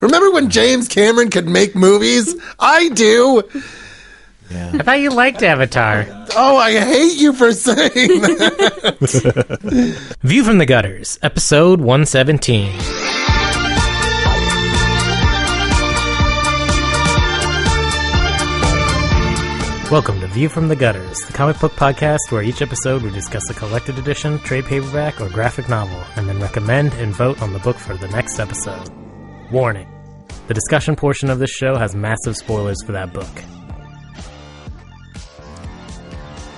Remember when James Cameron could make movies? I do. Yeah. I thought you liked Avatar. Oh, I hate you for saying that. View from the Gutters, episode 117. Welcome to View from the Gutters, the comic book podcast where each episode we discuss a collected edition, trade paperback, or graphic novel, and then recommend and vote on the book for the next episode. Warning: the discussion portion of this show has massive spoilers for that book.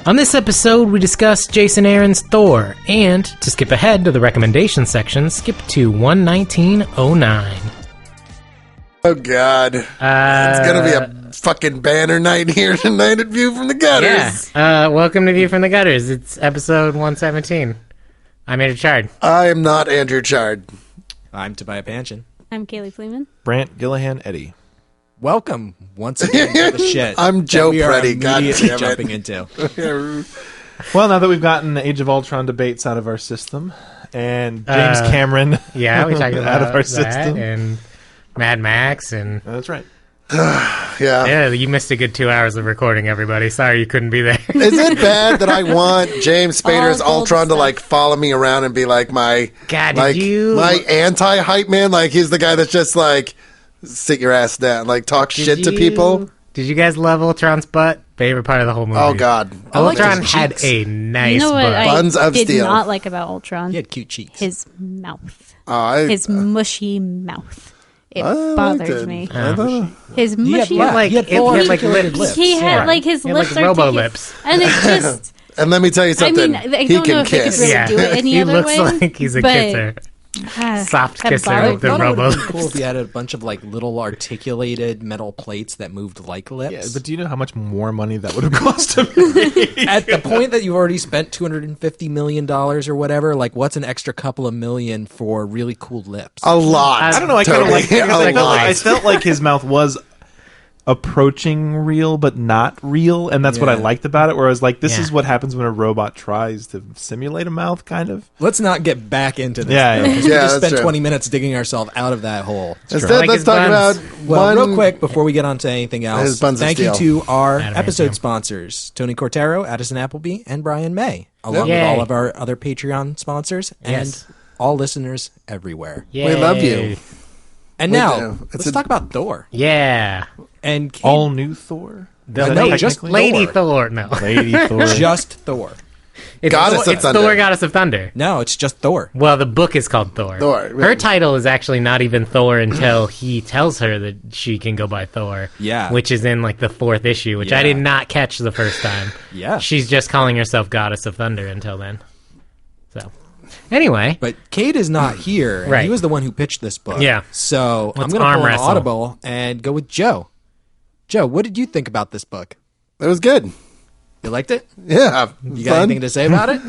On this episode, we discuss Jason Aaron's Thor, and, to skip ahead to the recommendation section, skip to 11909. Oh, God. It's going to be a fucking banner night here tonight at View from the Gutters. Yeah. Welcome to View from the Gutters. It's episode 117. I'm Andrew Chard. I am not Andrew Chard. I'm Tobiah Panchin. I'm Kaylee Fleeman. Brant Gillihan Eddy. Welcome once again to the shit. I'm Joe Preddy. God damn it. Jumping into. Well, now that we've gotten the Age of Ultron debates out of our system, and James Cameron Yeah, we talked about out of our that, system. and Mad Max, and... That's right. Yeah. you missed a good 2 hours of recording, everybody. Sorry you couldn't be there. Is it bad that I want James Spader's All gold Ultron to, stuff. like, follow me around and be, like, my... God, like, did you... my anti-hype man? Like, he's the guy that's just, like, sit your ass down. Like, talk shit to people. Did you guys love Ultron's butt? Favorite part of the whole movie. Oh, God. Ultron his had cheeks. a nice You know what butt. Buns I of did steel. not like about Ultron? He had cute cheeks. His mouth. Oh, His mushy mouth. It liked bothered it. me. I thought- His He had mushy black- like, he had it full had, like, articulated lips. He had Yeah. like his He had, lips like, are robo-lips. And it just... And let me tell you I something. mean, I he don't can know if they could kiss. really Yeah. do it any He other looks way. like he's a but, kisser. Soft that kisser bothered with the me. I thought it would have robo. been cool if you had a bunch of like little articulated metal plates that moved like lips. Yeah, but do you know how much more money that would have cost him? At the point that you've already spent $250 million or whatever, like what's an extra couple of million for really cool lips? A lot. I don't know. I kind of Totally. like. I A felt like his mouth was approaching real, but not real, and that's what I Yeah. liked about it. Whereas, like, this Yeah. is what happens when a robot tries to simulate a mouth, kind of. Let's not get back into this. Yeah, though, yeah. 'cause we Yeah, just that's spent true. 20 minutes digging ourselves out of that hole. Instead, Like let's his talk buns. about Well, one... real quick, before we get on to anything His else, buns of thank you steel. to our Adamantium. episode sponsors, Tony Cortero, Addison Appleby, and Brian May, along with Yay. all of our other Patreon sponsors and Yes. all listeners everywhere. We love you. Yay. And We now, do. It's let's talk about Thor. Yeah. And All new Thor. The Is that lady, just technically? Lady Thor. Thor. No. Lady Thor. just Thor. It's, Goddess of it's Thunder. Thor, Goddess of Thunder. No, it's just Thor. Well, the book is called Thor. Thor, Her right. title is actually not even Thor until he tells her that she can go by Thor. Yeah. Which is in, like, the 4th issue, which I Yeah. did not catch the first time. Yeah. She's just calling herself Goddess of Thunder until then. So, anyway. But Cade is not here, and Right. he was the one who pitched this book. Yeah. So I'm Let's going to arm pull an wrestle. audible and go with Joe. Joe, what did you think about this book? It was good. You liked it? Yeah. You got anything to say about it?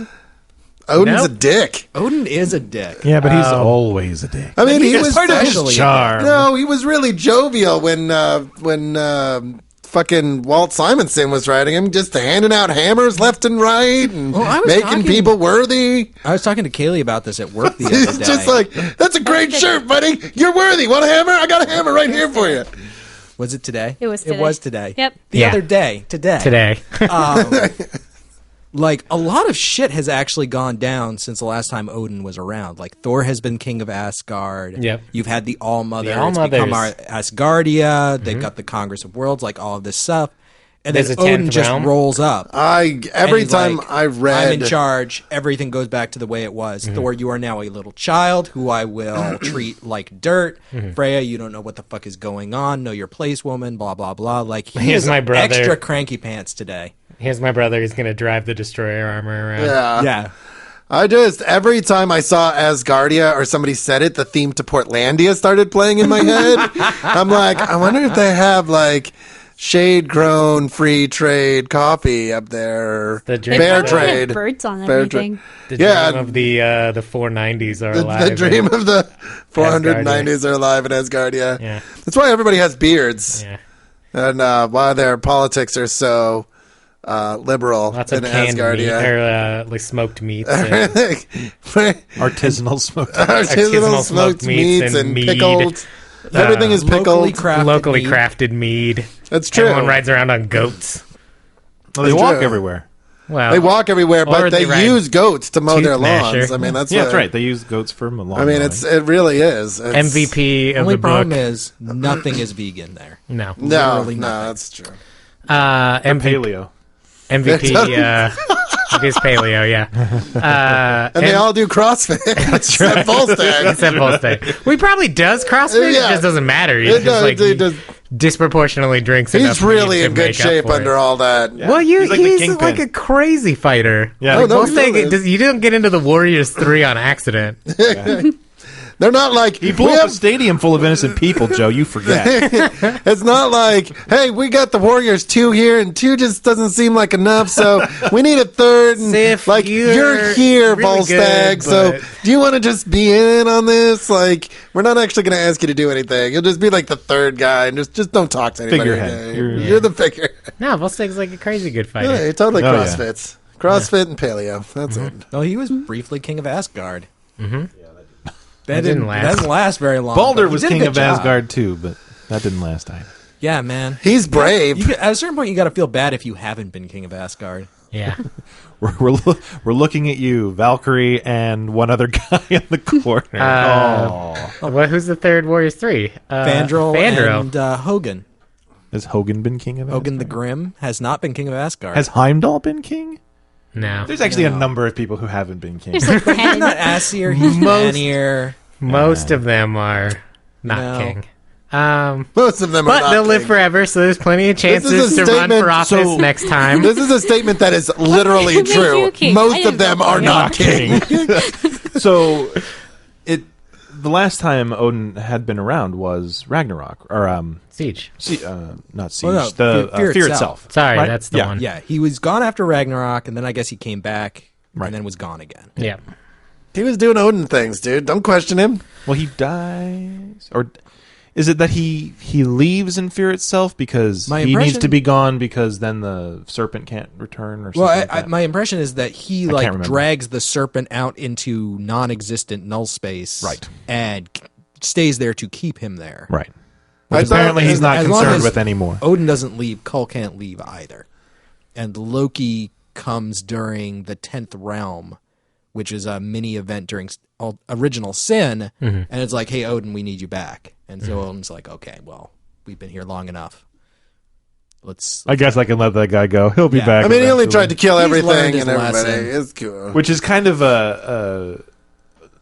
Odin's Nope. a dick. Odin is a dick. Yeah, but he's always a dick. I mean, he It's was... part of his actually- charm. No, he was really jovial when fucking Walt Simonson was writing him, just handing out hammers left and right and Well, I was making talking- people worthy. I was talking to Kaylee about this at work the other It's day. just like, that's a great shirt, buddy. You're worthy. Want a hammer? I got a hammer right here for you. Was it today? It was today. It was today. Yep. The Yeah. other day. Today. Like, a lot of shit has actually gone down since the last time Odin was around. Like, Thor has been king of Asgard. Yep. You've had the All-Mother. The It's become our All-Mothers. Asgardia. They've got the Congress of Worlds, like all of this stuff. And There's then a 10th Odin just realm. rolls up. Every And he's time like, I read... I'm in charge. Everything goes back to the way it was. Thor, you are now a little child who I will treat like dirt. Freya, you don't know what the fuck is going on. Know your place, woman. Blah blah blah. Like he Here's is my brother. extra cranky pants today. Here's my brother. He's going to drive the destroyer armor around. Yeah. Yeah. I just, every time I saw Asgardia or somebody said it, the theme to Portlandia started playing in my head. I'm like, I wonder if they have, like, shade-grown free trade coffee up there. The dream Fair of the- trade. Have birds on Fair everything. The Yeah. dream of the 490s are The, alive. the dream of the Asgardia. 490s are alive in Asgardia. Yeah. That's why everybody has beards. Yeah. And why their politics are so liberal Lots in of canned meat, Asgardia. or like smoked meats. And Artisanal smoked. Artisanal smoked meats and mead. pickled Everything is Locally pickled. crafted. locally meat. crafted mead. That's true. Everyone rides around on goats. Well, they That's walk true. everywhere. Well, They walk everywhere, Or but they they ride use goats to mow their Tooth lawns. Masher. I mean, that's Yeah, that's what- right. They use goats for lawn I mean, mowing. it really is. It's, MVP of Only the problem book. is nothing is vegan there. No. no, literally no, nothing. that's true. paleo. MVP is paleo, yeah. And they all do CrossFit. That's true. Except Volstagg. Except Volstagg. Well, he probably does CrossFit. Yeah. It just doesn't matter. He's It just does- like it does- disproportionately drinks enough He's really meat to in good make up shape for it. under all that. Yeah. Well, He's like the he's kingpin. like a crazy fighter. Yeah. Like, Oh, no, he Volstagg, really is. you don't get into the Warriors 3 on accident. They're not like He blew we up a have- stadium full of innocent people, Joe. You forget. It's not like, hey, we got the Warriors 2 here, and 2 just doesn't seem like enough, so we need a third. And Sif, like you're here, really Volstagg. good, So but- do you want to just be in on this? Like, we're not actually going to ask you to do anything. You'll just be like the third guy, and just don't talk to anybody. Figurehead. Okay? You're- You're the figure. No, Volstagg's like a crazy good fighter. Yeah, he totally Oh, yeah. CrossFits. CrossFit and paleo. That's it. No, he was briefly king of Asgard. Mm-hmm. That didn't last. That didn't last very long. Balder but he was did a king good of job. Asgard too, but that didn't last either. Yeah, man. He's brave. At a certain point, you got to feel bad if you haven't been king of Asgard. Yeah. We're looking at you, Valkyrie, and one other guy in the corner. Who's the third Warriors 3? Fandral Fandral. and Hogan. Has Hogan been king of Asgard? Hogan the Grim has not been king of Asgard. Has Heimdall been king? No. There's actually No. a number of people who haven't been king. There's like He's 10. not Aesir. He's Most- Vanir. Most of them are not No. king. Most of them are But not they'll live king. forever, so there's plenty of This is chances a to run statement- for office so- next time. This is a statement that is literally What made true. you king? I Most didn't of them vote are for not king. So, the last time Odin had been around was Ragnarok, or Siege. not Siege, no, the Fear Fear itself. itself. Sorry, Right? that's the Yeah. one. Yeah, he was gone after Ragnarok, and then I guess he came back, Right. and then was gone again. Yeah. He was doing Odin things, dude. Don't question him. Well, he dies, or is it that he leaves in Fear itself because My he needs impression- to be gone because then the serpent can't return, or something Well, like that? my impression is that he can't like remember. drags the serpent out into non-existent null space, Right. and stays there to keep him there. Right. I Which thought- apparently he's not as long concerned as with anymore. Odin doesn't leave, Kull can't leave either. And Loki comes during the 10th realm, which is a mini event during original sin, and it's like, hey, Odin, we need you back. And so Odin's like, okay, well, we've been here long enough. Let's. I guess I can let that guy go. He'll be Yeah. back. I mean, he only eventually. tried to kill He's everything learned his and everybody. lesson. It's cool. Which is kind of a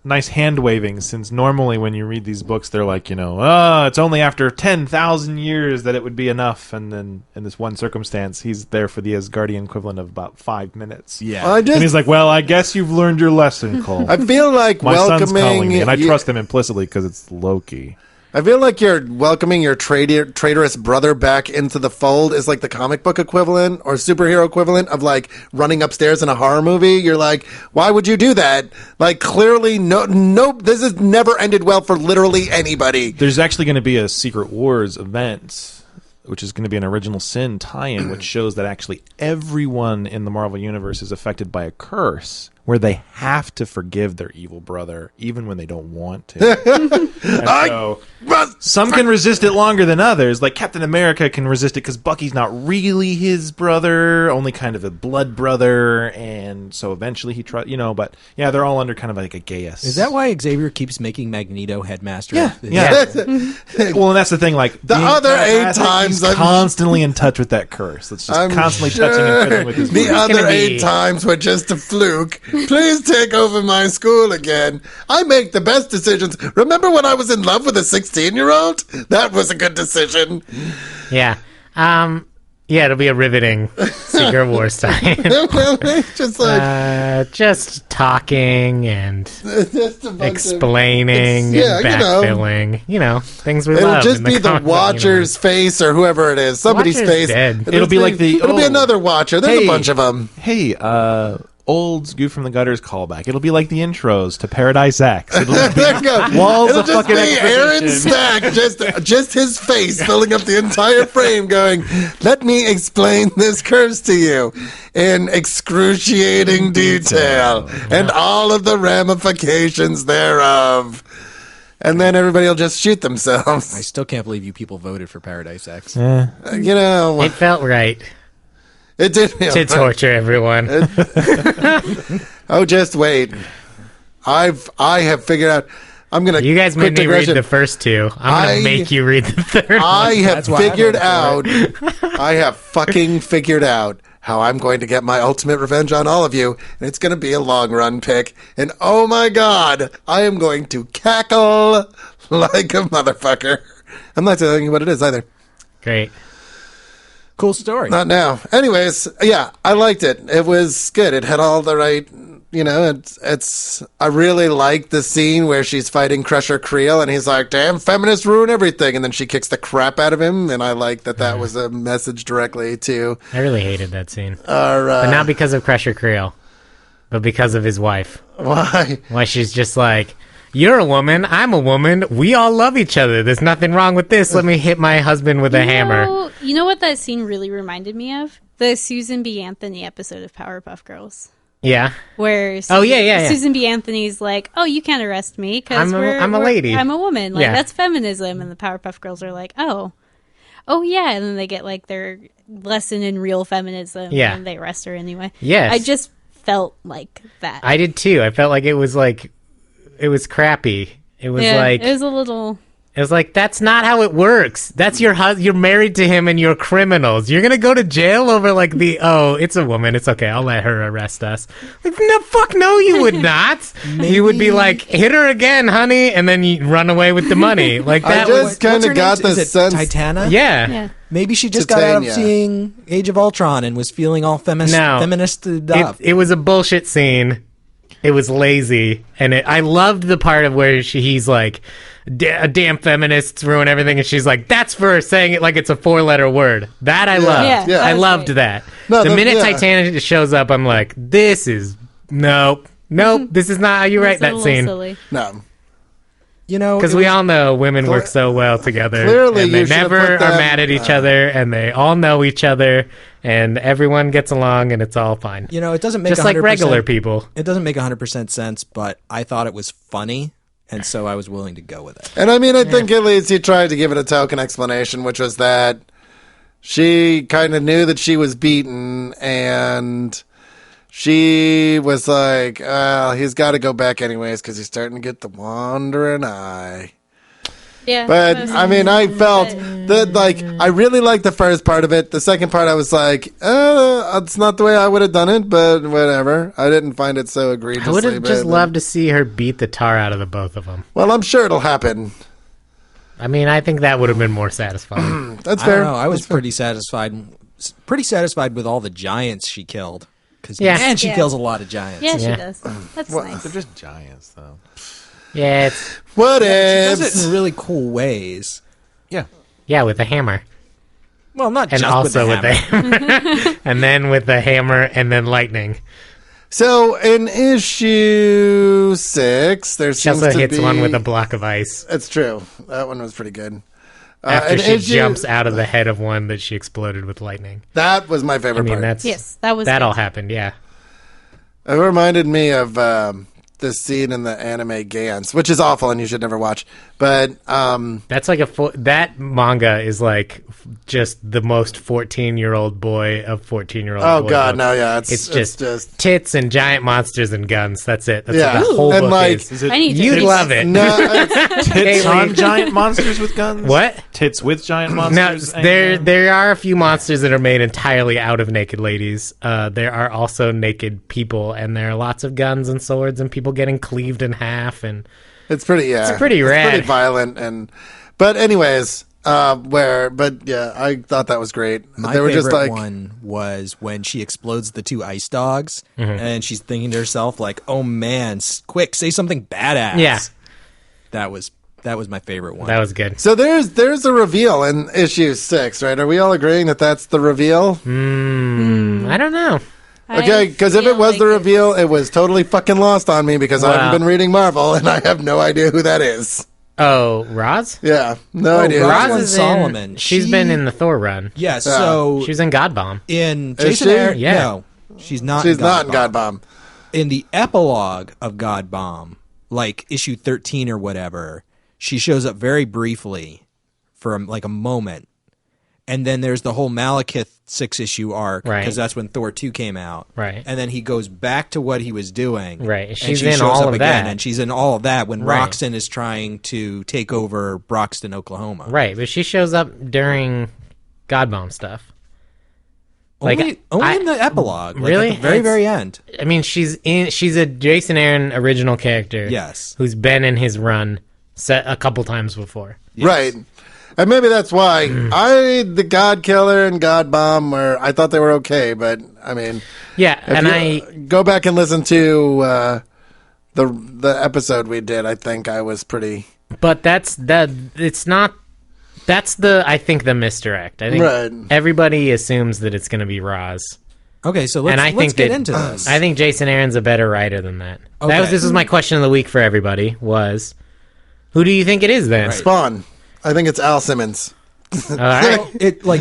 nice hand waving, since normally when you read these books, they're like, it's only after 10,000 years that it would be enough. And then in this one circumstance, he's there for the Asgardian equivalent of about 5 minutes. Yeah. I And just, he's like, well, I guess you've learned your lesson, Cole. I feel like My son's calling welcoming. me, and I you- trust him implicitly because it's Loki. I feel like you're welcoming your traitorous brother back into the fold is like the comic book equivalent or superhero equivalent of like running upstairs in a horror movie. You're like, why would you do that? Like, clearly, no, this has never ended well for literally anybody. There's actually going to be a Secret Wars event, which is going to be an Original Sin tie-in, which shows that actually everyone in the Marvel Universe is affected by a curse where they have to forgive their evil brother, even when they don't want to. And so, some can resist it longer than others. Like Captain America can resist it because Bucky's not really his brother, only kind of a blood brother, and so eventually he tries, but yeah, they're all under kind of like a geas. Is that why Xavier keeps making Magneto headmaster? Yeah, of the- yeah. Well, and that's the thing. Like The being other 8 telepathic, times he's I'm- constantly in touch with that curse. That's just I'm constantly sure touching and fiddling with his. the brain. other gonna 8 be- times were just a fluke. Please take over my school again. I make the best decisions. Remember when I was in love with a 16-year-old? That was a good decision. Yeah. Yeah, it'll be a riveting Secret Wars time. Just like Just talking and just a bunch of- explaining it's- yeah, and backfilling. Things we It'll love. just in the be the comic Watcher's face or whoever it is. Somebody's Watcher's face. dead. It'll be like the- It'll be another Watcher. There's Hey. a bunch of them. Hey, old Goof from the Gutters callback. It'll be like the intros to Paradise X. It'll just be There you go. walls It'll of just fucking be Aaron exposition. Stack, just his face filling up the entire frame, going, "Let me explain this curse to you in excruciating detail and all of the ramifications thereof." and then everybody will just shoot I themselves. still can't believe you people voted for Paradise X. You know, It felt right it did feel to right. torture everyone. Oh, just wait. I have figured out. I'm gonna. You guys made quick me read digression. the first two. I'm going to make you read the third I one. have That's why I figured voted out. I have fucking figured out how I'm going to get my ultimate revenge on all of you, and it's going to be a long run pick. And oh my god, I am going to cackle like a motherfucker. I'm not telling you what it is either. Great. Cool story. Not now. Anyways, yeah, I liked it. It was good. It had all the right, you know, it's I really liked the scene where she's fighting Crusher Creel and he's like, damn, feminists ruin everything. And then she kicks the crap out of him. And I like that was a message directly to I really hated that scene. our, But not because of Crusher Creel, but because of his wife. why? Why she's just like, you're a woman, I'm a woman, we all love each other. There's nothing wrong with this. Let me hit my husband with a hammer. You know what that scene really reminded me of? The Susan B. Anthony episode of Powerpuff Girls. Yeah. Where yeah. Susan B. Anthony's like, oh, you can't arrest me because I'm a lady. I'm a woman. Like, Yeah. that's feminism. And the Powerpuff Girls are like, oh, yeah. And then they get like their lesson in real feminism. Yeah. And they arrest her anyway. Yes. I just felt like that. I did too. I felt like it was crappy. It was like it was a little. it was like that's not how it works. That's your husband. You're married to him, and you're criminals. You're gonna go to jail over like it's a woman. It's okay. I'll let her arrest us. Like no, fuck no, you would not. You would be like, hit her again, honey, and then you run away with the money. Like I that. just was, kinda What's her got name? the Is it sense- Titana? yeah. Yeah. Maybe she just got out of Titania. seeing Age of Ultron and was feeling all feministed up. It was a bullshit scene. It was lazy, and I loved the part of where he's like, "Damn feminists ruin everything," and she's like, "That's for saying it like it's a 4-letter word." That I loved. Yeah, Yeah. I that was loved great. that. No, the minute yeah. Titania shows up, I'm like, "This is nope. This is not how you write It's a that little scene." silly. No. You know, Because it we was- all know women work so well together. Clearly and they you should have never put are them- mad at each other, and they all know each other, and everyone gets along, and it's all fine. You know, it doesn't make Just like 100%, regular people. It doesn't make 100% sense, but I thought it was funny, and so I was willing to go with it. And I mean, I think at least he tried to give it a token explanation, which was that she kind of knew that she was beaten, and she was like, he's got to go back anyways because he's starting to get the wandering eye. Yeah. But, I mean, I felt that, like, I really liked the first part of it. The second part, I was like, it's not the way I would have done it, but whatever. I didn't find it so egregiously I would have just bad. loved to see her beat the tar out of the both of them. Well, I'm sure it'll happen. I mean, I think that would have been more satisfying. That's I fair. don't know. I was pretty satisfied with all the giants she killed. Because Yeah. man, she Yeah. kills a lot of giants. yeah, she Yeah. does. That's Well, nice. They're just giants, though. Yeah, it's, What She does it ifs? in really cool ways. yeah, with a hammer. Well, not And just also with the hammer. and then with the hammer, and then lightning. So in issue 6, there She seems also to hits be... one with a block of ice. It's true. That one was pretty good. After in she issue- jumps out of the head of one that she exploded with lightning. That was my I favorite mean, part. that's Yes, that was that good. all happened. Yeah, It reminded me of the scene in the anime Gantz, which is awful and you should never watch. But that's like that manga is like just the most 14-year-old boy of 14-year-old. oh boy god, books. no, yeah, It's just tits and giant monsters and guns. That's it. That's Yeah. what the whole And, book like, is. Is it I need to You'd read love this. it. no, it's- tits Haley. on giant monsters with guns? What? Tits with giant Now, monsters? there are a few monsters that are made entirely out of naked ladies. There are also naked people, and there are lots of guns and swords and people getting cleaved in half. And it's pretty It's pretty rad. pretty violent but anyways, but yeah, I thought that was great. My they were favorite just like one was when she explodes the 2 ice dogs, Mm-hmm. and she's thinking to herself, like, "Oh man, quick, say something badass." Yeah. that was my favorite one. that was good. So there's a reveal in issue 6, right? Are we all agreeing that that's the reveal? I don't know. Okay, because if it was the reveal, it was totally fucking lost on me because I Wow. haven't been reading Marvel and I have no idea who that is. Oh, Roz? Yeah, no idea. Roz- Roz Rosalind is Solomon. She's She- been in the Thor run. Yeah, so She was in God Bomb. in Is Jason she? Aaron, Yeah. no, she's not. She's in not in God Bomb. Bomb. In the epilogue of God Bomb, like issue 13 or whatever, she shows up very briefly for like a moment. And then there's the whole Malekith 6-issue arc, Right. because that's when Thor 2 came out. Right. And then he goes back to what he was doing. Right. And She's she in shows all up of again, that. and she's in all of that when Right. Roxxon is trying to take over Broxton, Oklahoma. Right, but she shows up during Godbomb stuff. Only in the epilogue. Like really? At the very, It's- very end. I mean, she's a Jason Aaron original character. Yes. Who's been in his run set a couple times before. Right. And maybe that's why the God Killer and God Bomb I thought they were okay, but I mean, Yeah, if and you go back and listen to the episode we did. I think I was pretty. But that's not. That's I think the misdirect. I think Right. everybody assumes that it's going to be Roz. Okay, so And I let's think get that- into this. I think Jason Aaron's a better writer than that. Okay. This was my question of the week for everybody was, who do you think it is then? Spawn. I think it's Al Simmons. All right.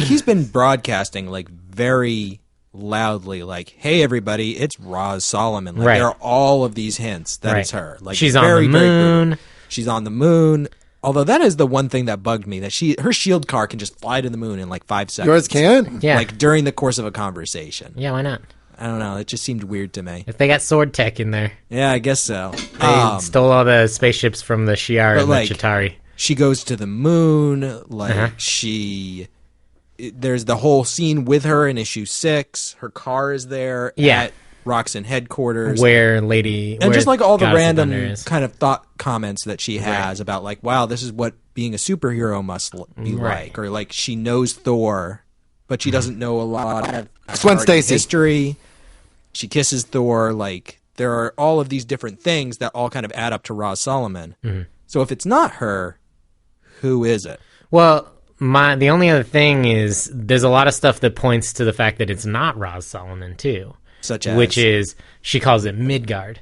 He's been broadcasting like very loudly, like, "Hey everybody, it's Roz Solomon." Like, Right. there are all of these hints that Right. it's her. Like, She's on very, the very moon. clear. She's on the moon. Although that is the one thing that bugged me, that her shield car can just fly to the moon in like 5 seconds. Yours can? Yeah. Like during the course of a conversation. Yeah, why not? I don't know. It just seemed weird to me. If they got sword tech in there, Yeah, I guess so. they stole all the spaceships from the Shi'ar but, and like, the Chitauri. She goes to the moon. Like Uh-huh. there's the whole scene with her in issue 6. Her car is there Yeah. at Roxxon headquarters. Where And just like all the Goddess of random Thunder is. kind of thought comments that she has about like, wow, this is what being a superhero must be Right. like. Or like she knows Thor, but she doesn't know a lot of Gwen Stacy. history. She kisses Thor. Like there are all of these different things that all kind of add up to Roz Solomon. Mm-hmm. So if it's not her, who is it? Well, the only other thing is there's a lot of stuff that points to the fact that it's not Roz Solomon too, Such as which is she calls it Midgard.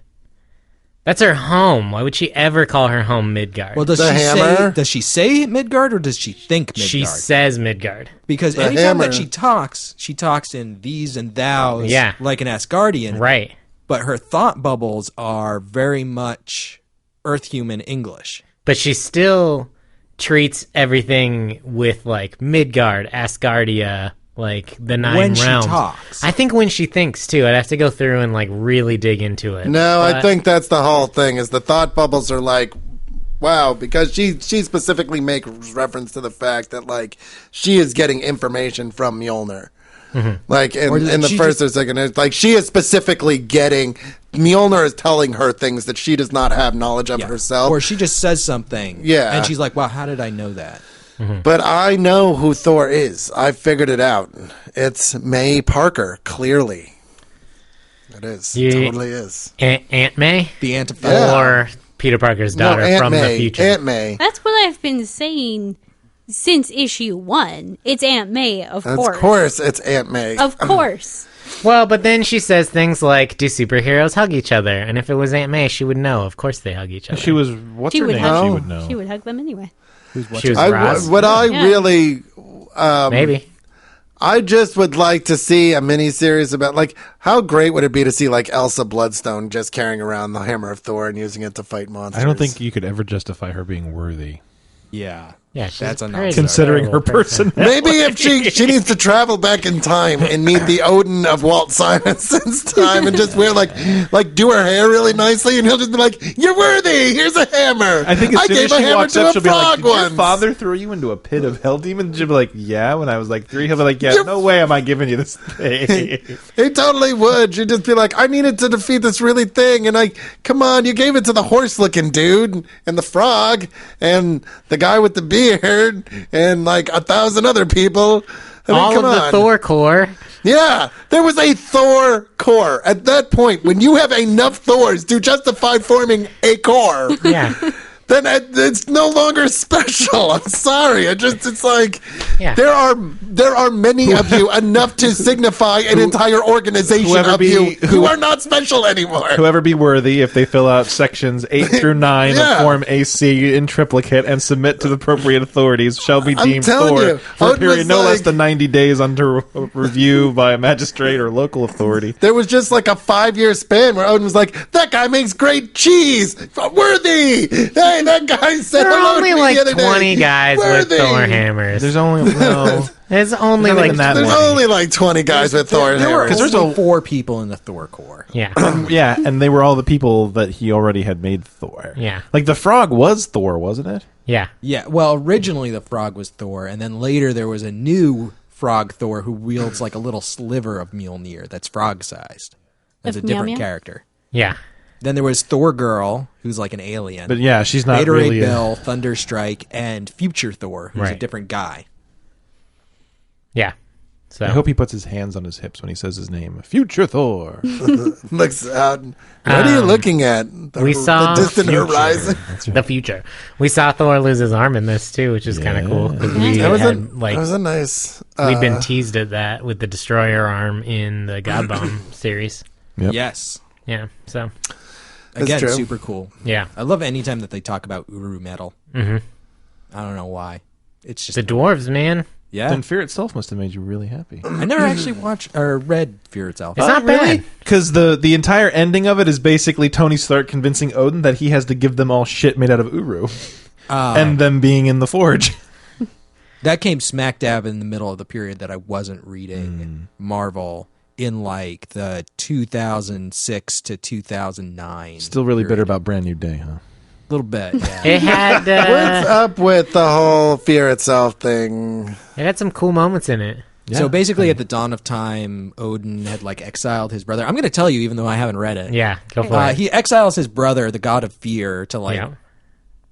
That's her home. Why would she ever call her home Midgard? well, does The she hammer? say Midgard or does she think Midgard? she says Midgard. Because The anytime hammer. that she talks in these and thous, Yeah. like an Asgardian. Right. But her thought bubbles are very much Earth human English. But she still treats everything with like Midgard, Asgardia, like the Nine When she Realms. talks. I think when she thinks too. I'd have to go through and like really dig into it. No, I But- think that's the whole thing. Is the thought bubbles are like, wow, because she specifically makes reference to the fact that like she is getting information from Mjolnir. Like Or in the she first or second, it's like she is specifically getting Mjolnir is telling her things that she does not have knowledge of herself. Or she just says something. Yeah. And she's like, wow, how did I know that? But I know who Thor is. I figured it out. It's May Parker. Clearly, it is. You- It totally is. Aunt May The antiphon. Yeah. or Peter Parker's daughter Aunt from May. the future. Aunt May. That's what I've been saying since issue 1. It's Aunt May, of Of course. course, it's Aunt May. Of course. Well, but then she says things like, "Do superheroes hug each other?" And if it was Aunt May, she would know. Of course, they hug each other. She was what's She her would name? hug- She would know. She would hug them anyway. She was I, Roz. what I Yeah. really, Maybe. I just would like to see a miniseries about, like, how great would it be to see, like, Elsa Bloodstone just carrying around the Hammer of Thor and using it to fight monsters? I don't think you could ever justify her being worthy. Yeah. Yeah, she's That's a pretty nonsense. Considering her terrible person. personality. Maybe if she needs to travel back in time and meet the Odin of Walt Simonson's time and just wear like do her hair really nicely and he'll just be like, "You're worthy. Here's a hammer. I think as soon gave as a she hammer walks to up, a she'll be like, frog "Did your once." father throw you into a pit of hell demons?" She'll be like, "Yeah." When I was like 3, he'll be like, "Yeah, You're- no way am I giving you this thing." He totally would. She'd just be like, "I needed to defeat this really thing, and come on, you gave it to the horse-looking dude and the frog and the guy with the beard and like 1,000 other people." I mean, All come of the on. Thor Corps. Yeah, there was a Thor Corps. At that point, when you have enough Thors to justify forming a Corps, Yeah. then it's no longer special. I'm sorry. It's like Yeah. there are many of you enough to signify an entire organization whoever of be- you who who- are not special anymore. Whoever be worthy, if they fill out sections 8 through 9 Yeah. of Form AC in triplicate and submit to the appropriate authorities, shall be I'm deemed telling Thor you, for a Odin period was no less like- than 90 days under review by a magistrate or local authority. There was just like a 5-year span where Odin was like, "That guy makes great cheese. Worthy. Hey, Hey, that guy said There hello are only to me like the other 20 day. guys with Worthy. Thor hammers. There's only no. There's only Not like even that There's many. only like 20 guys with Thor There were hammers. there's only a- 4 people in the Thor Corps. yeah. Yeah, and they were all the people that he already had made Thor. Yeah. Like the frog was Thor, wasn't it? Yeah. Yeah, well, originally the frog was Thor, and then later there was a new frog Thor who wields like a little sliver of Mjolnir that's frog-sized. That's Of a different Mjolnir? character. Yeah. Then there was Thor Girl, who's like an alien. But yeah, she's not Beta really. Ray Bill, Thunderstrike, and Future Thor, who's a Right. different guy. Yeah. So I hope he puts his hands on his hips when he says his name. Future Thor. Looks out. What are you looking at? we saw the distant Future. horizon. the future. We saw Thor lose his arm in this too, which is kind of cool because we That was a had like that was a nice. we'd been teased at that with the Destroyer arm in the God Bomb series. Yep. Yes. Yeah. So Again, true. super cool. yeah, I love any time that they talk about Uru metal. Mhm. I don't know why. It's just the dwarves, man. yeah. Then Fear itself must have made you really happy. I never actually watched or read Fear itself. It's not bad. Because the entire ending of it is basically Tony Stark convincing Odin that he has to give them all shit made out of Uru, and them being in the forge. That came smack dab in the middle of the period that I wasn't reading Marvel in like the 2006 to 2009. Still really period. bitter about Brand New Day, huh? A little bit. Yeah. It had What's up with the whole fear itself thing? it had some cool moments in it. So basically, at the dawn of time, Odin had like exiled his brother. I'm going to tell you, even though I haven't read it. Yeah, go for it. He exiles his brother, the god of fear, to like Yeah.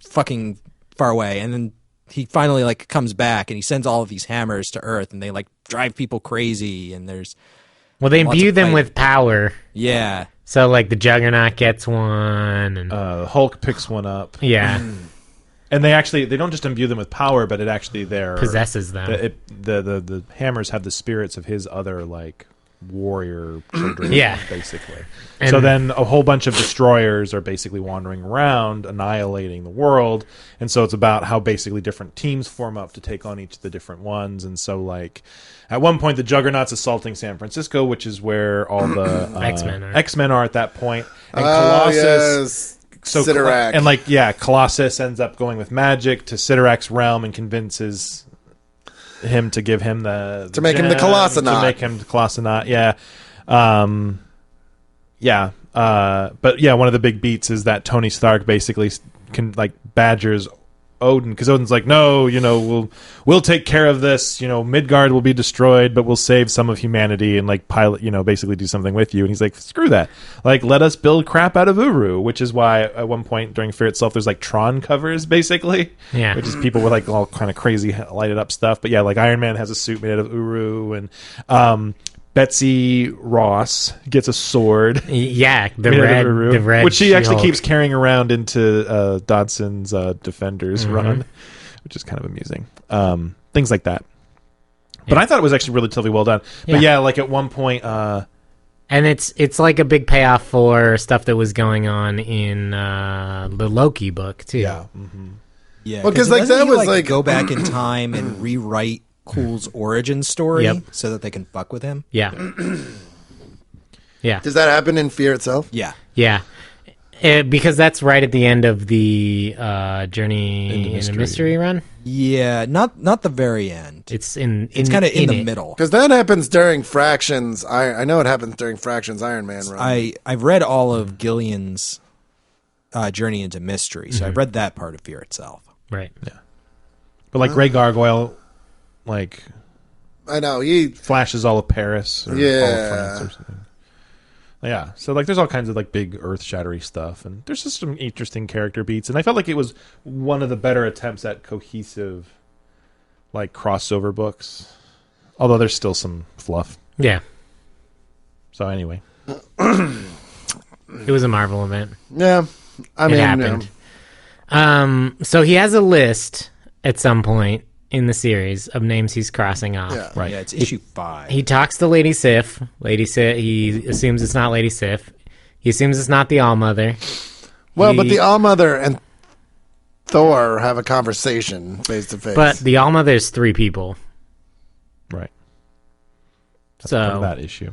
fucking far away, and then he finally like comes back and he sends all of these hammers to Earth, and they like drive people crazy. And there's Well, they lots imbue of them fighting. with power. yeah, So like the Juggernaut gets one, and Hulk picks one up, yeah, and they don't just imbue them with power, but it actually possesses them. The hammers have the spirits of his other like warrior children, Yeah. basically. And- so then a whole bunch of destroyers are basically wandering around, annihilating the world, and so it's about how basically different teams form up to take on each of the different ones. And so like at one point the Juggernaut's assaulting San Francisco, which is where all the X-Men are at that point, and Colossus. Yes. Sidorak. And like, yeah, Colossus ends up going with magic to Sidorak's realm and convinces him to give him the To make him the gem, Colossonaut. To make him the Colossonaut, yeah. But yeah, one of the big beats is that Tony Stark basically can like badgers Odin, because Odin's like, no, we'll take care of this. Midgard will be destroyed, but we'll save some of humanity and like pilot, basically do something with you. And he's like, screw that. Like, let us build crap out of Uru, which is why at one point during Fear itself, there's like Tron covers, basically. Yeah. Which is people with like all kind of crazy lighted up stuff. But yeah, like Iron Man has a suit made out of Uru, and Betsy Ross gets a sword. Yeah, the made out of red, Uru, the red, which she actually She-Hulk. keeps carrying around into Dodson's Defenders run, which is kind of amusing. Things like that. But I thought it was actually relatively well done. But yeah, like at one point, And it's like a big payoff for stuff that was going on in the Loki book too. yeah, yeah. Well, 'cause, like, doesn't that he, was, like- go back in time and rewrite Cool's origin story Yep. so that they can fuck with him. Yeah. Yeah. Does that happen in fear itself? Yeah. Yeah. Because that's right at the end of the Journey Into in a Mystery run. Yeah, not the very end. It's It's kind of in the it. middle. Because that happens during Fractions. I know it happens during Fractions Iron Man run. I've read all of Gillian's Journey into Mystery, so I've read that part of Fear itself. Right. but like Ray Gargoyle, like I know he. flashes all of Paris, or all Yeah. of France, or something. Yeah, so like there's all kinds of like big earth-shattering stuff, and there's just some interesting character beats, and I felt like it was one of the better attempts at cohesive, like crossover books. Although there's still some fluff. Yeah. So anyway, It was a Marvel event. Yeah, I mean, It happened. So he has a list at some point in the series of names he's crossing off. Yeah. right? Yeah, it's issue 5. He talks to Lady Sif. Lady Sif. He assumes it's not Lady Sif. He assumes it's not the All-Mother. Well, but He- the All-Mother and Thor have a conversation face to face. But the All-Mother is 3 people. Right. That's part of So that issue.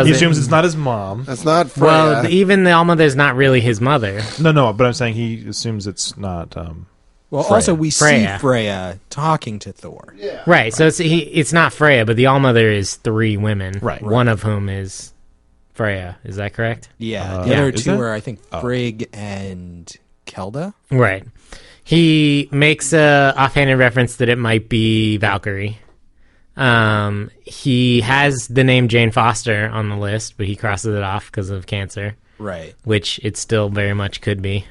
He assumes it's not his mom. That's not Freya. Well, even the All-Mother's not really his mother. No, but I'm saying he assumes it's not. Well, Freya. also we Freya. see Freya talking to Thor. Yeah. Right, so it's not Freya, but the All-Mother is 3 women. Right. One of whom is Freya. Is that correct? Yeah, the Yeah. other Is two it? are, I think, Frigg and Kelda. Right. He makes a offhanded reference that it might be Valkyrie. He has the name Jane Foster on the list, but he crosses it off because of cancer, Right. which it still very much could be.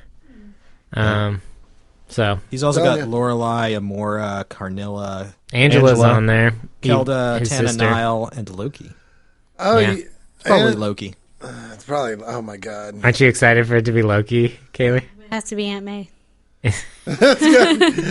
So He's also Oh, got yeah. Lorelai, Amora, Carnilla, Angela's Angela. on there. Kelda, his Tana sister. Nile, and Loki. Oh, Yeah. yeah. Probably And- Loki. It's probably. Oh my god. Aren't you excited for it to be Loki, Kaylee? It has to be Aunt May. I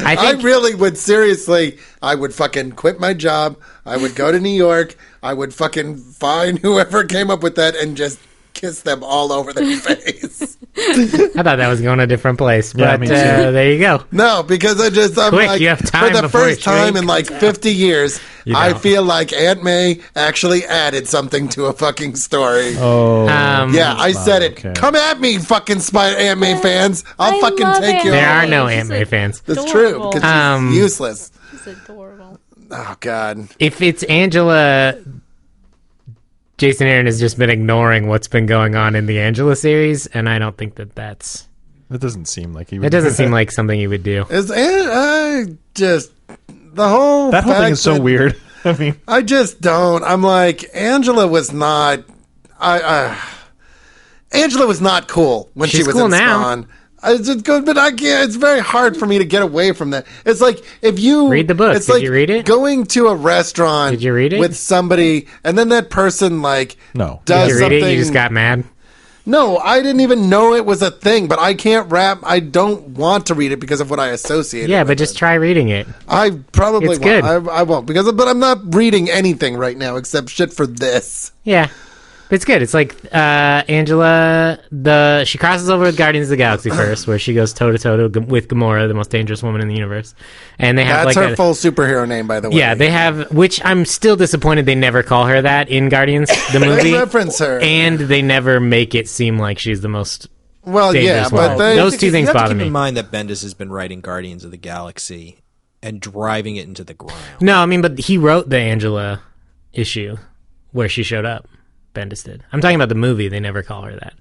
I think really would seriously. I would fucking quit my job. I would go to New York. I would fucking find whoever came up with that and just kiss them all over their face. I thought that was going a different place, Yeah, but me too. there you go. No, because I'm Quick, like, you have time for the before first you time drink. in like 50 years, You I don't. feel like Aunt May actually added something to a fucking story. Oh, Yeah, I said it. okay. Come at me, fucking Aunt May fans. I'll I fucking love take Aunt you. There May. are no She's Aunt May fans. That's true adorable. because she's useless. She's adorable. Oh God. If it's Angela, Jason Aaron has just been ignoring what's been going on in the Angela series, and I don't think that's. that doesn't seem like he would. It doesn't seem like something he would do. Is I just the whole that whole thing fact is so that- weird. I mean, I just don't. I'm like Angela was not. Angela was not cool when she She's was cool in now. Spawn. It's just good, but I can't. It's very hard for me to get away from that. It's like if you Read the book. It's Did like you read it? Going to a restaurant. Did you read it? with somebody, and then that person like No. does Did you read something. it? You just got mad. No, I didn't even know it was a thing. But I can't rap. I don't want to read it because of what I associate. Yeah, it but with just it. try reading it. I probably It's won't. good. I won't but I'm not reading anything right now except shit for this. Yeah. It's good. It's like Angela, she crosses over with Guardians of the Galaxy first, where she goes toe-to-toe with Gamora, the most dangerous woman in the universe. And they have That's like her full superhero name, by the way. Yeah, they have, which I'm still disappointed they never call her that in Guardians, the movie. They reference her. And they never make it seem like she's the most. Well, yeah, dangerous but woman. they, Those two things you have bother to keep me. in mind that Bendis has been writing Guardians of the Galaxy and driving it into the ground. No, I mean, but he wrote the Angela issue where she showed up. Bendis did. I'm talking about the movie. They never call her that.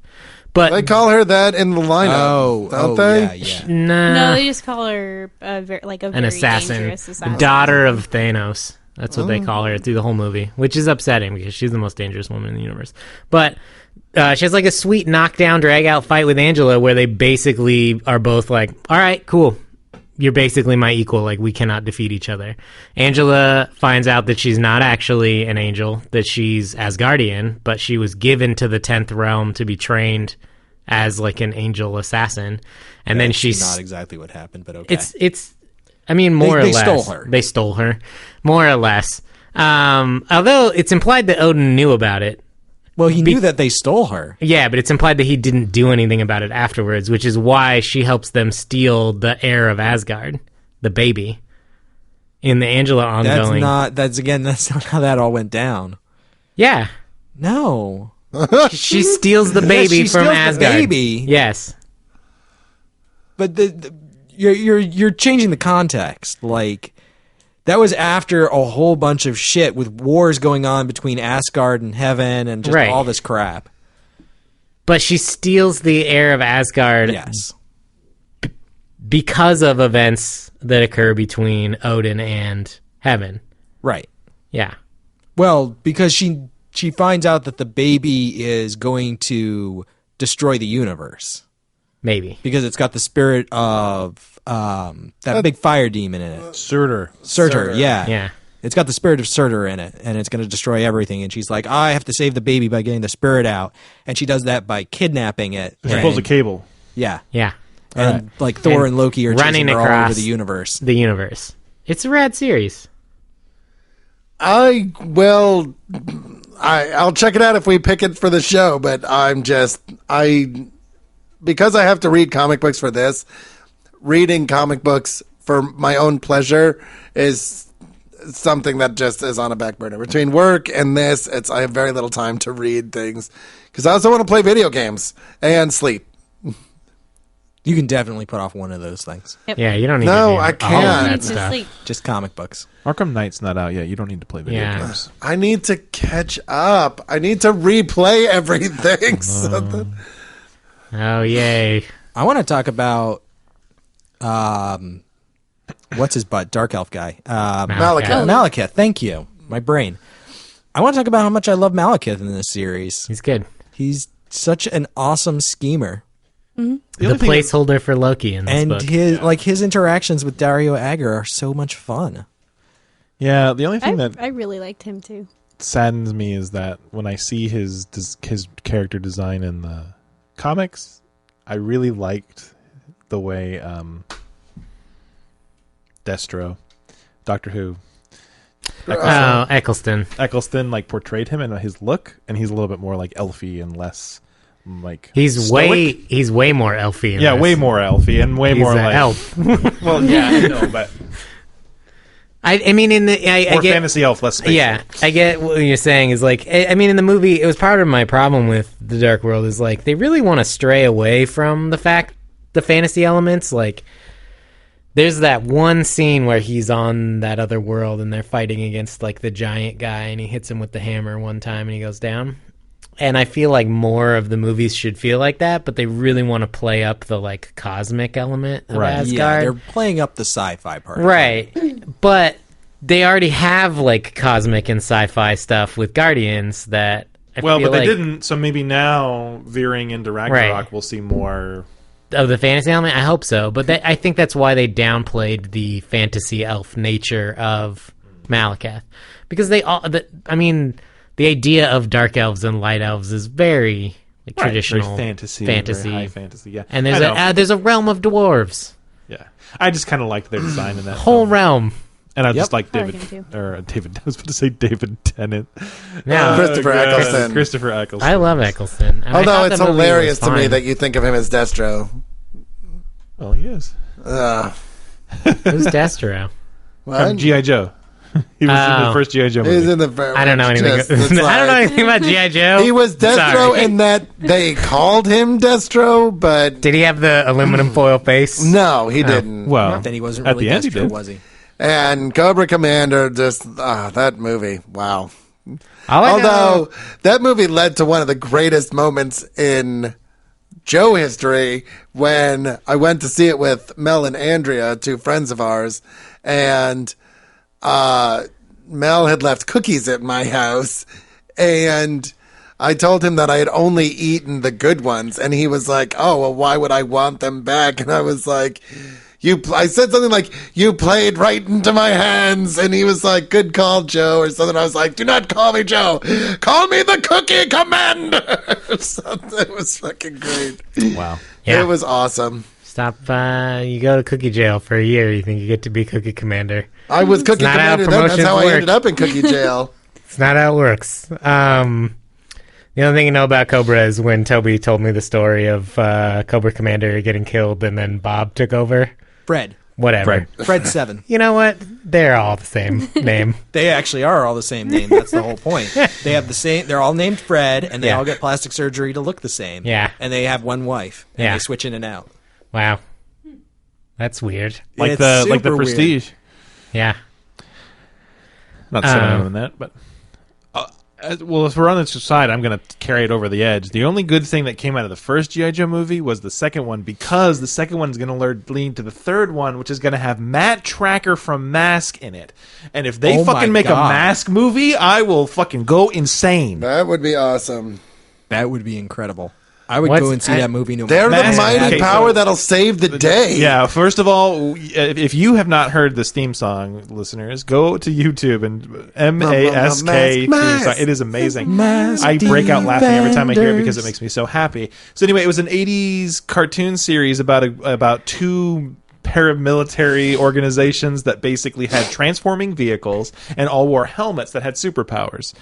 But they call her that in the lineup, don't they? Yeah. No, nah, they just call her a very an very assassin, dangerous assassin. daughter of Thanos. That's what they call her through the whole movie, which is upsetting because she's the most dangerous woman in the universe. But she has like a sweet knockdown, drag out fight with Angela where they basically are both like, all right, cool. You're basically my equal. Like, we cannot defeat each other. Angela finds out that she's not actually an angel, that she's Asgardian, but she was given to the 10th realm to be trained as like an angel assassin. And then she's not exactly what happened, but okay. it's I mean, more or They less. stole her. They stole her. More or less. Although it's implied that Odin knew about it. well, he knew that they stole her. Yeah, but it's implied that he didn't do anything about it afterwards, which is why she helps them steal the heir of Asgard, the baby. In the Angela ongoing. That's not how that all went down. Yeah. No. She steals the baby she from steals the Asgard. baby. Yes. But you're changing the context. Like, that was after a whole bunch of shit with wars going on between Asgard and Heaven and just Right. all this crap. But she steals the heir of Asgard Yes. because of events that occur between Odin and Heaven. Right. Yeah. Well, because she finds out that the baby is going to destroy the universe Maybe. because it's got the spirit of that big fire demon in it. Surtur. Surtur, yeah. Yeah. It's got the spirit of Surtur in it, and it's going to destroy everything. And she's like, I have to save the baby by getting the spirit out. And she does that by kidnapping it. She pulls a cable. Yeah. Yeah. And like Thor and Loki are running chasing her all across over the universe. The universe. It's a rad series. I'll check it out if we pick it for the show, but because I have to read comic books for this, reading comic books for my own pleasure is something that just is on a back burner. Between work and this, I have very little time to read things because I also want to play video games and sleep. You can definitely put off one of those things. Yeah, you don't need No, to do I all of can't. that Need to stuff. sleep. Just comic books. Arkham Knight's not out yet. You don't need to play video Yeah. games. I need to catch up. I need to replay everything. So that... Oh, yay. I want to talk about what's his butt? Dark elf guy. Malekith. Malekith. Thank you. My brain. I want to talk about how much I love Malekith in this series. He's good. He's such an awesome schemer. The placeholder for Loki in this And book. his interactions with Dario Agger are so much fun. Yeah, the only thing that I really liked him too. saddens me is that when I see his character design in the comics, I really liked the way Destro, Doctor Who, Eccleston like portrayed him and his look, and he's a little bit more like elfy and less like He's stoic. way more elfy. In this. way more elfy and way He's more an like elf. Well, yeah, I know, but I mean, I more get fantasy elf, less space. Yeah, I get what you're saying. Is like, I mean, in the movie, it was part of my problem with the Dark World. Is like they really want to stray away from the fantasy elements. Like, there's that one scene where he's on that other world and they're fighting against like the giant guy, and he hits him with the hammer one time and he goes down. And I feel like more of the movies should feel like that, but they really want to play up the like cosmic element of Asgard. Yeah, they're playing up the sci-fi part. Right. But they already have like cosmic and sci-fi stuff with Guardians that I feel but they like, didn't. So maybe now veering into Ragnarok, we'll see more of the fantasy element. I hope so, but I think that's why they downplayed the fantasy elf nature of Malekith, because the idea of dark elves and light elves is very like, traditional very fantasy, very high fantasy. Yeah, and there's a realm of dwarves, yeah. I just kind of liked their design in that whole film. realm. And I just like I David, like him David. I was about to say David Tennant. Yeah. Christopher God. Eccleston. Christopher Eccleston. I love Eccleston. And I Although thought it's the movie hilarious was to me fine. that you think of him as Destro. Well, he is Who's Destro? What? from GI Joe. He was in the first GI Joe movie. He's in the. I don't know anything. Just, it's I don't know like- anything about GI Joe. He was Destro Sorry. in that they called him Destro, but Did he have the aluminum foil face? no, he didn't. Well, Then he wasn't at really the end he Destro, did. was he? And Cobra Commander, just that movie. Wow. All I know- Although that movie led to one of the greatest moments in Joe history when I went to see it with Mel and Andrea, two friends of ours, and Mel had left cookies at my house, and I told him that I had only eaten the good ones, and he was like, "Oh, well, why would I want them back?" And I was like, I said something like, "You played right into my hands," and he was like, "Good call, Joe," or something. I was like, "Do not call me Joe. Call me the Cookie Commander." Or something. It was fucking great. Wow. Yeah. It was awesome. Stop. You go to cookie jail for a year. You think you get to be cookie commander. I was Cookie not how Commander then. That's promotions how I work. ended up in Cookie Jail. It's not how it works. The only thing you know about Cobra is when Toby told me the story of Cobra Commander getting killed and then Bob took over. Fred. Whatever. Fred 7. You know what? They're all the same name. They actually are all the same name. That's the whole point. They have the same. They're all named Fred, and they Yeah. all get plastic surgery to look the same. Yeah. And they have one wife. And Yeah. they switch in and out. Wow. That's weird. Like It's the super weird. Prestige. Yeah. Not saying than that, but well, if we're on this side, I'm going to carry it over the edge. The only good thing that came out of the first G.I. Joe movie was the second one, because the second one is going to lead to the third one, which is going to have Matt Tracker from Mask in it. And if they Oh my fucking make a God. Mask movie, I will fucking go insane. That would be awesome. That would be incredible. I would What's- go and see that movie no They're matter the Mask- mighty okay, power so- that'll save the day. Yeah, first of all, if you have not heard this theme song, listeners, go to YouTube and MASK theme song. It is amazing. I break out laughing every time I hear it because it makes me so happy. So anyway, it was an 80s cartoon series about two paramilitary organizations that basically had transforming vehicles and all wore helmets that had superpowers.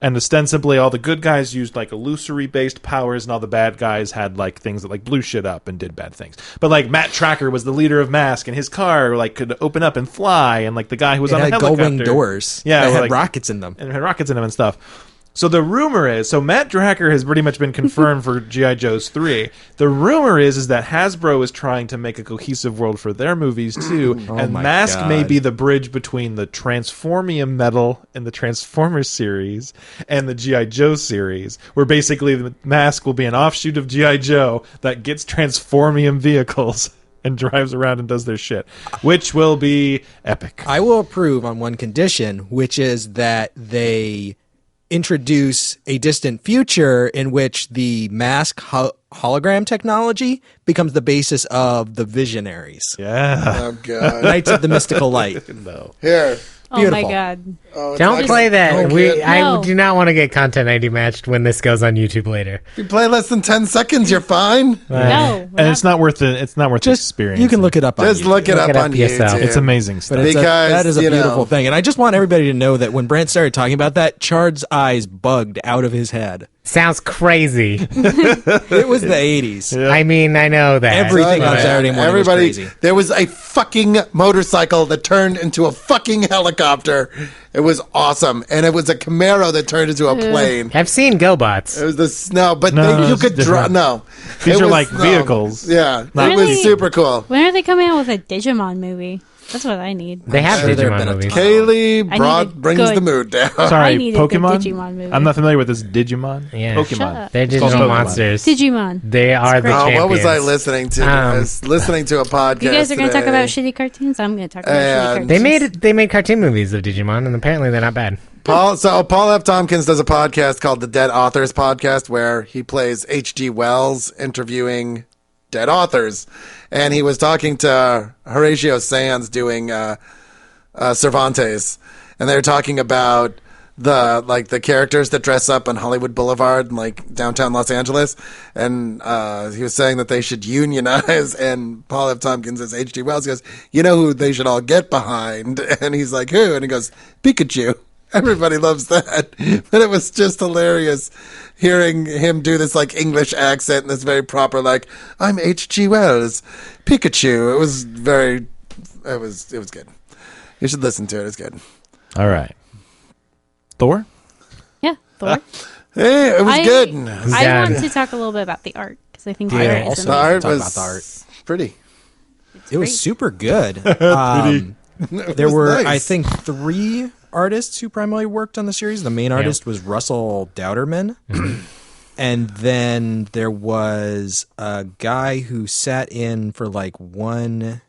And ostensibly, all the good guys used like illusory-based powers, and all the bad guys had like things that like blew shit up and did bad things. But like Matt Tracker was the leader of Mask, and his car like could open up and fly, and like the guy who was on a had helicopter, gull-wing doors. yeah, that had like, rockets in them. and it had rockets in them and stuff. So the rumor is, Matt Tracker has pretty much been confirmed for G.I. Joe's 3. The rumor is that Hasbro is trying to make a cohesive world for their movies too, and my Mask may God. be the bridge between the Transformium metal in the Transformers series and the G.I. Joe series, where basically the Mask will be an offshoot of G.I. Joe that gets Transformium vehicles and drives around and does their shit, which will be epic. I will approve on one condition, which is that they introduce a distant future in which the Mask hologram technology becomes the basis of the Visionaries. Yeah. Oh god. Knights of the Mystical Light. No. Here. Oh my Beautiful. god. Oh, it's Don't not play gonna- that. Okay. I No. do not want to get content ID matched when this goes on YouTube later. If you play less than 10 seconds, you're fine. No. And it's not worth it. It's not worth the Just experience. you can look it up on Just YouTube. look it up it up on yourself. YouTube. It's amazing stuff. But Because, that is a you beautiful know- thing. And I just want everybody to know that when Brant started talking about that, Chard's eyes bugged out of his head. Sounds crazy. It was the 80s. I mean, I know that. Everything on Man, Saturday morning everybody, was crazy. there was a fucking motorcycle that turned into a fucking helicopter. It was awesome. And it was a Camaro that turned into a plane. I've seen GoBots. It was the snow, but No, you it's could drive. different. No. These It are was- like no. vehicles. Yeah. Not- It Really? was super cool. When are they coming out with a Digimon movie? That's what I need. They have sure there have Digimon been a movies. ton. Kaylee I brought, need a brings good- the mood down. Sorry, I need a good Pokemon? Digimon movie. I'm not familiar with this Digimon. Yeah. Shut Pokemon. up. They're It's called digital Pokemon. monsters. Digimon. They are the great. Oh, champions. what was I listening to? I was listening to a podcast. You guys are going to talk today. about shitty cartoons? I'm going to talk about shitty And- cartoons. They made cartoon movies of Digimon, and apparently they're not bad. Paul F. Tompkins does a podcast called the Dead Authors Podcast, where he plays H.G. Wells interviewing dead authors, and he was talking to Horatio Sands doing Cervantes, and they were talking about the characters that dress up on Hollywood Boulevard and like downtown Los Angeles, and he was saying that they should unionize, and Paul F. Tompkins as H.G. Wells goes, you know who they should all get behind, and he's like, who? And he goes, Pikachu. Everybody loves that. But it was just hilarious hearing him do this like English accent and this very proper like, I'm H.G. Wells, Pikachu. It was good. You should listen to it. It's good. All right. Thor? Yeah, Thor. Hey, it was good. I down. want to talk a little bit about the art because I think the I art is also- The amazing. art Talk was about the art. pretty. It was great. super good. It There was were, nice. I think, 3 artists who primarily worked on the series. The main artist was Russell Dauterman. And then there was a guy who sat in for like 1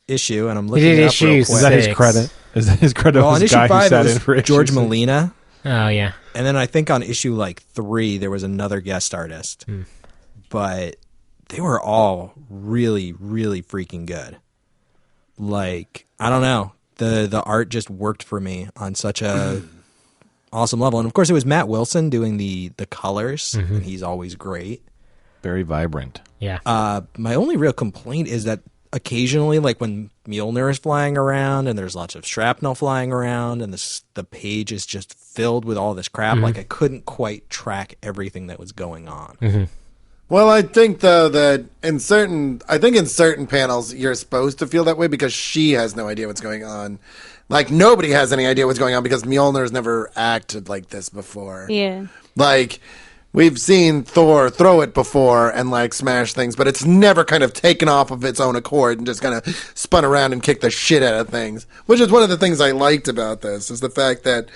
issue, and I'm looking did it up issue real Is quick. that his 6. credit? Is that his credit Well, was on the issue guy who 5 sat it in for was George issue six? Molina. Oh, yeah. And then I think on issue like 3 there was another guest artist. But they were all really, really freaking good. Like, I don't know. The art just worked for me on such a awesome level. And of course it was Matt Wilson doing the colors. And he's always great. Very vibrant. Yeah. My only real complaint is that occasionally, like when Mjolnir is flying around and there's lots of shrapnel flying around and the page is just filled with all this crap, like I couldn't quite track everything that was going on. Well, I think though that in certain panels you're supposed to feel that way because she has no idea what's going on. Like nobody has any idea what's going on because Mjolnir's never acted like this before. Yeah. Like we've seen Thor throw it before and like smash things, but it's never kind of taken off of its own accord and just kind of spun around and kicked the shit out of things. Which is one of the things I liked about this is the fact that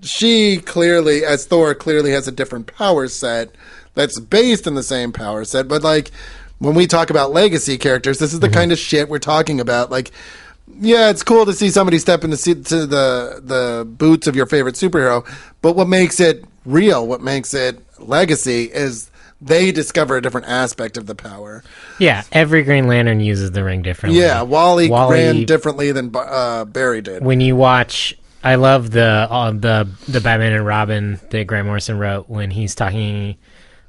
she clearly, as Thor, clearly has a different power set that's based in the same power set. But like when we talk about legacy characters, this is the kind of shit we're talking about. Like, yeah, it's cool to see somebody step into the boots of your favorite superhero, but what makes it real, what makes it legacy, is they discover a different aspect of the power. Yeah, every Green Lantern uses the ring differently. Yeah, Wally ran differently than Barry did. When you watch, I love the Batman and Robin that Grant Morrison wrote when he's talking,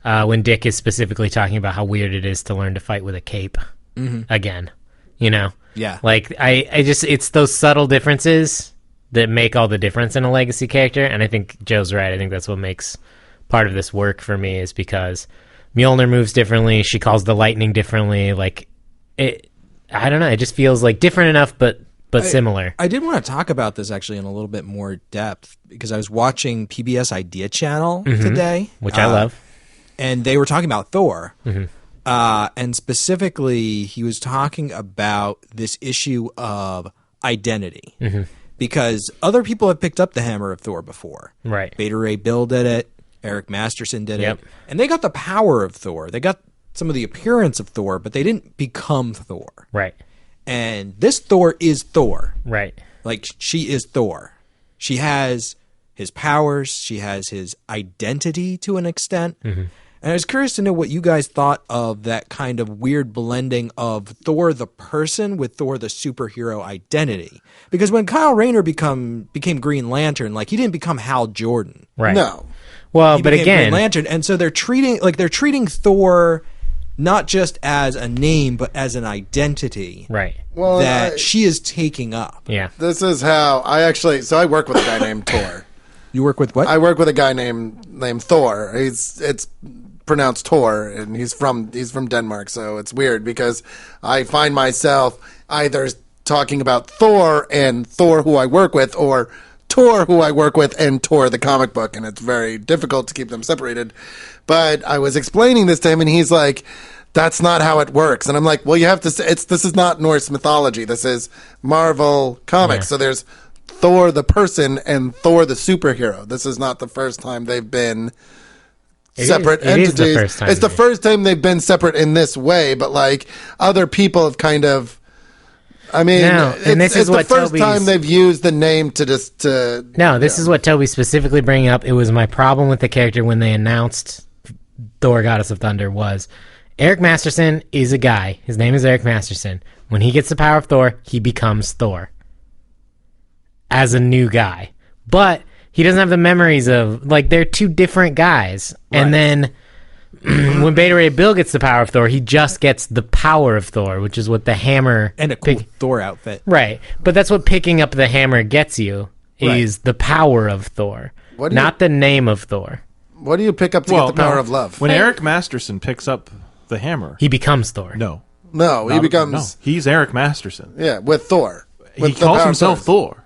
when Dick is specifically talking about how weird it is to learn to fight with a cape again. You know, Yeah. like I just it's those subtle differences that make all the difference in a legacy character. And I think Joe's right. I think that's what makes part of this work for me, is because Mjolnir moves differently. She calls the lightning differently. Like, I don't know. It just feels like different enough, but similar. I did want to talk about this actually in a little bit more depth, because I was watching PBS Idea Channel today, which I love. And they were talking about Thor. And specifically, he was talking about this issue of identity. Because other people have picked up the hammer of Thor before. Right. Beta Ray Bill did it. Eric Masterson did it. And they got the power of Thor. They got some of the appearance of Thor, but they didn't become Thor. Right. And this Thor is Thor. Right. Like, she is Thor. She has his powers. She has his identity to an extent. And I was curious to know what you guys thought of that kind of weird blending of Thor the person with Thor the superhero identity. Because when Kyle Rayner became Green Lantern, like, he didn't become Hal Jordan. Right. No. Well, He but became again, Green Lantern, and so they're treating Thor not just as a name, but as an identity. right. Well, That she is taking up. Yeah. this is how I work with a guy named Thor. You work with what? I work with a guy named Thor. It's pronounced Tor, and he's from Denmark, so it's weird because I find myself either talking about Thor and Thor who I work with, or Tor who I work with and Tor the comic book, and it's very difficult to keep them separated. But I was explaining this to him, and he's like, that's not how it works. And I'm like, well, you have to say, this is not Norse mythology. This is Marvel comics. So there's Thor the person and Thor the superhero. This is not the first time they've been separate entities. It is the first time. It's the first time they've been separate in this way, but like other people have kind of, I mean, No, and this it's is the what first Toby's- time they've used the name to just to. No, this is what Toby's specifically bringing up. It was my problem with the character when they announced Thor Goddess of Thunder was Eric Masterson is a guy. His name is Eric Masterson. When he gets the power of Thor, he becomes Thor as a new guy. But he doesn't have the memories of, like, they're two different guys. Right. And then when Beta Ray Bill gets the power of Thor, he just gets the power of Thor, which is what the hammer... And a cool Thor outfit. Right. But that's what picking up the hammer gets you, is the power of Thor, not the name of Thor. What do you pick up to get the power of love? When Eric Masterson picks up the hammer, He becomes Thor. no, he becomes he's Eric Masterson. with Thor. He With the calls power of himself Thor.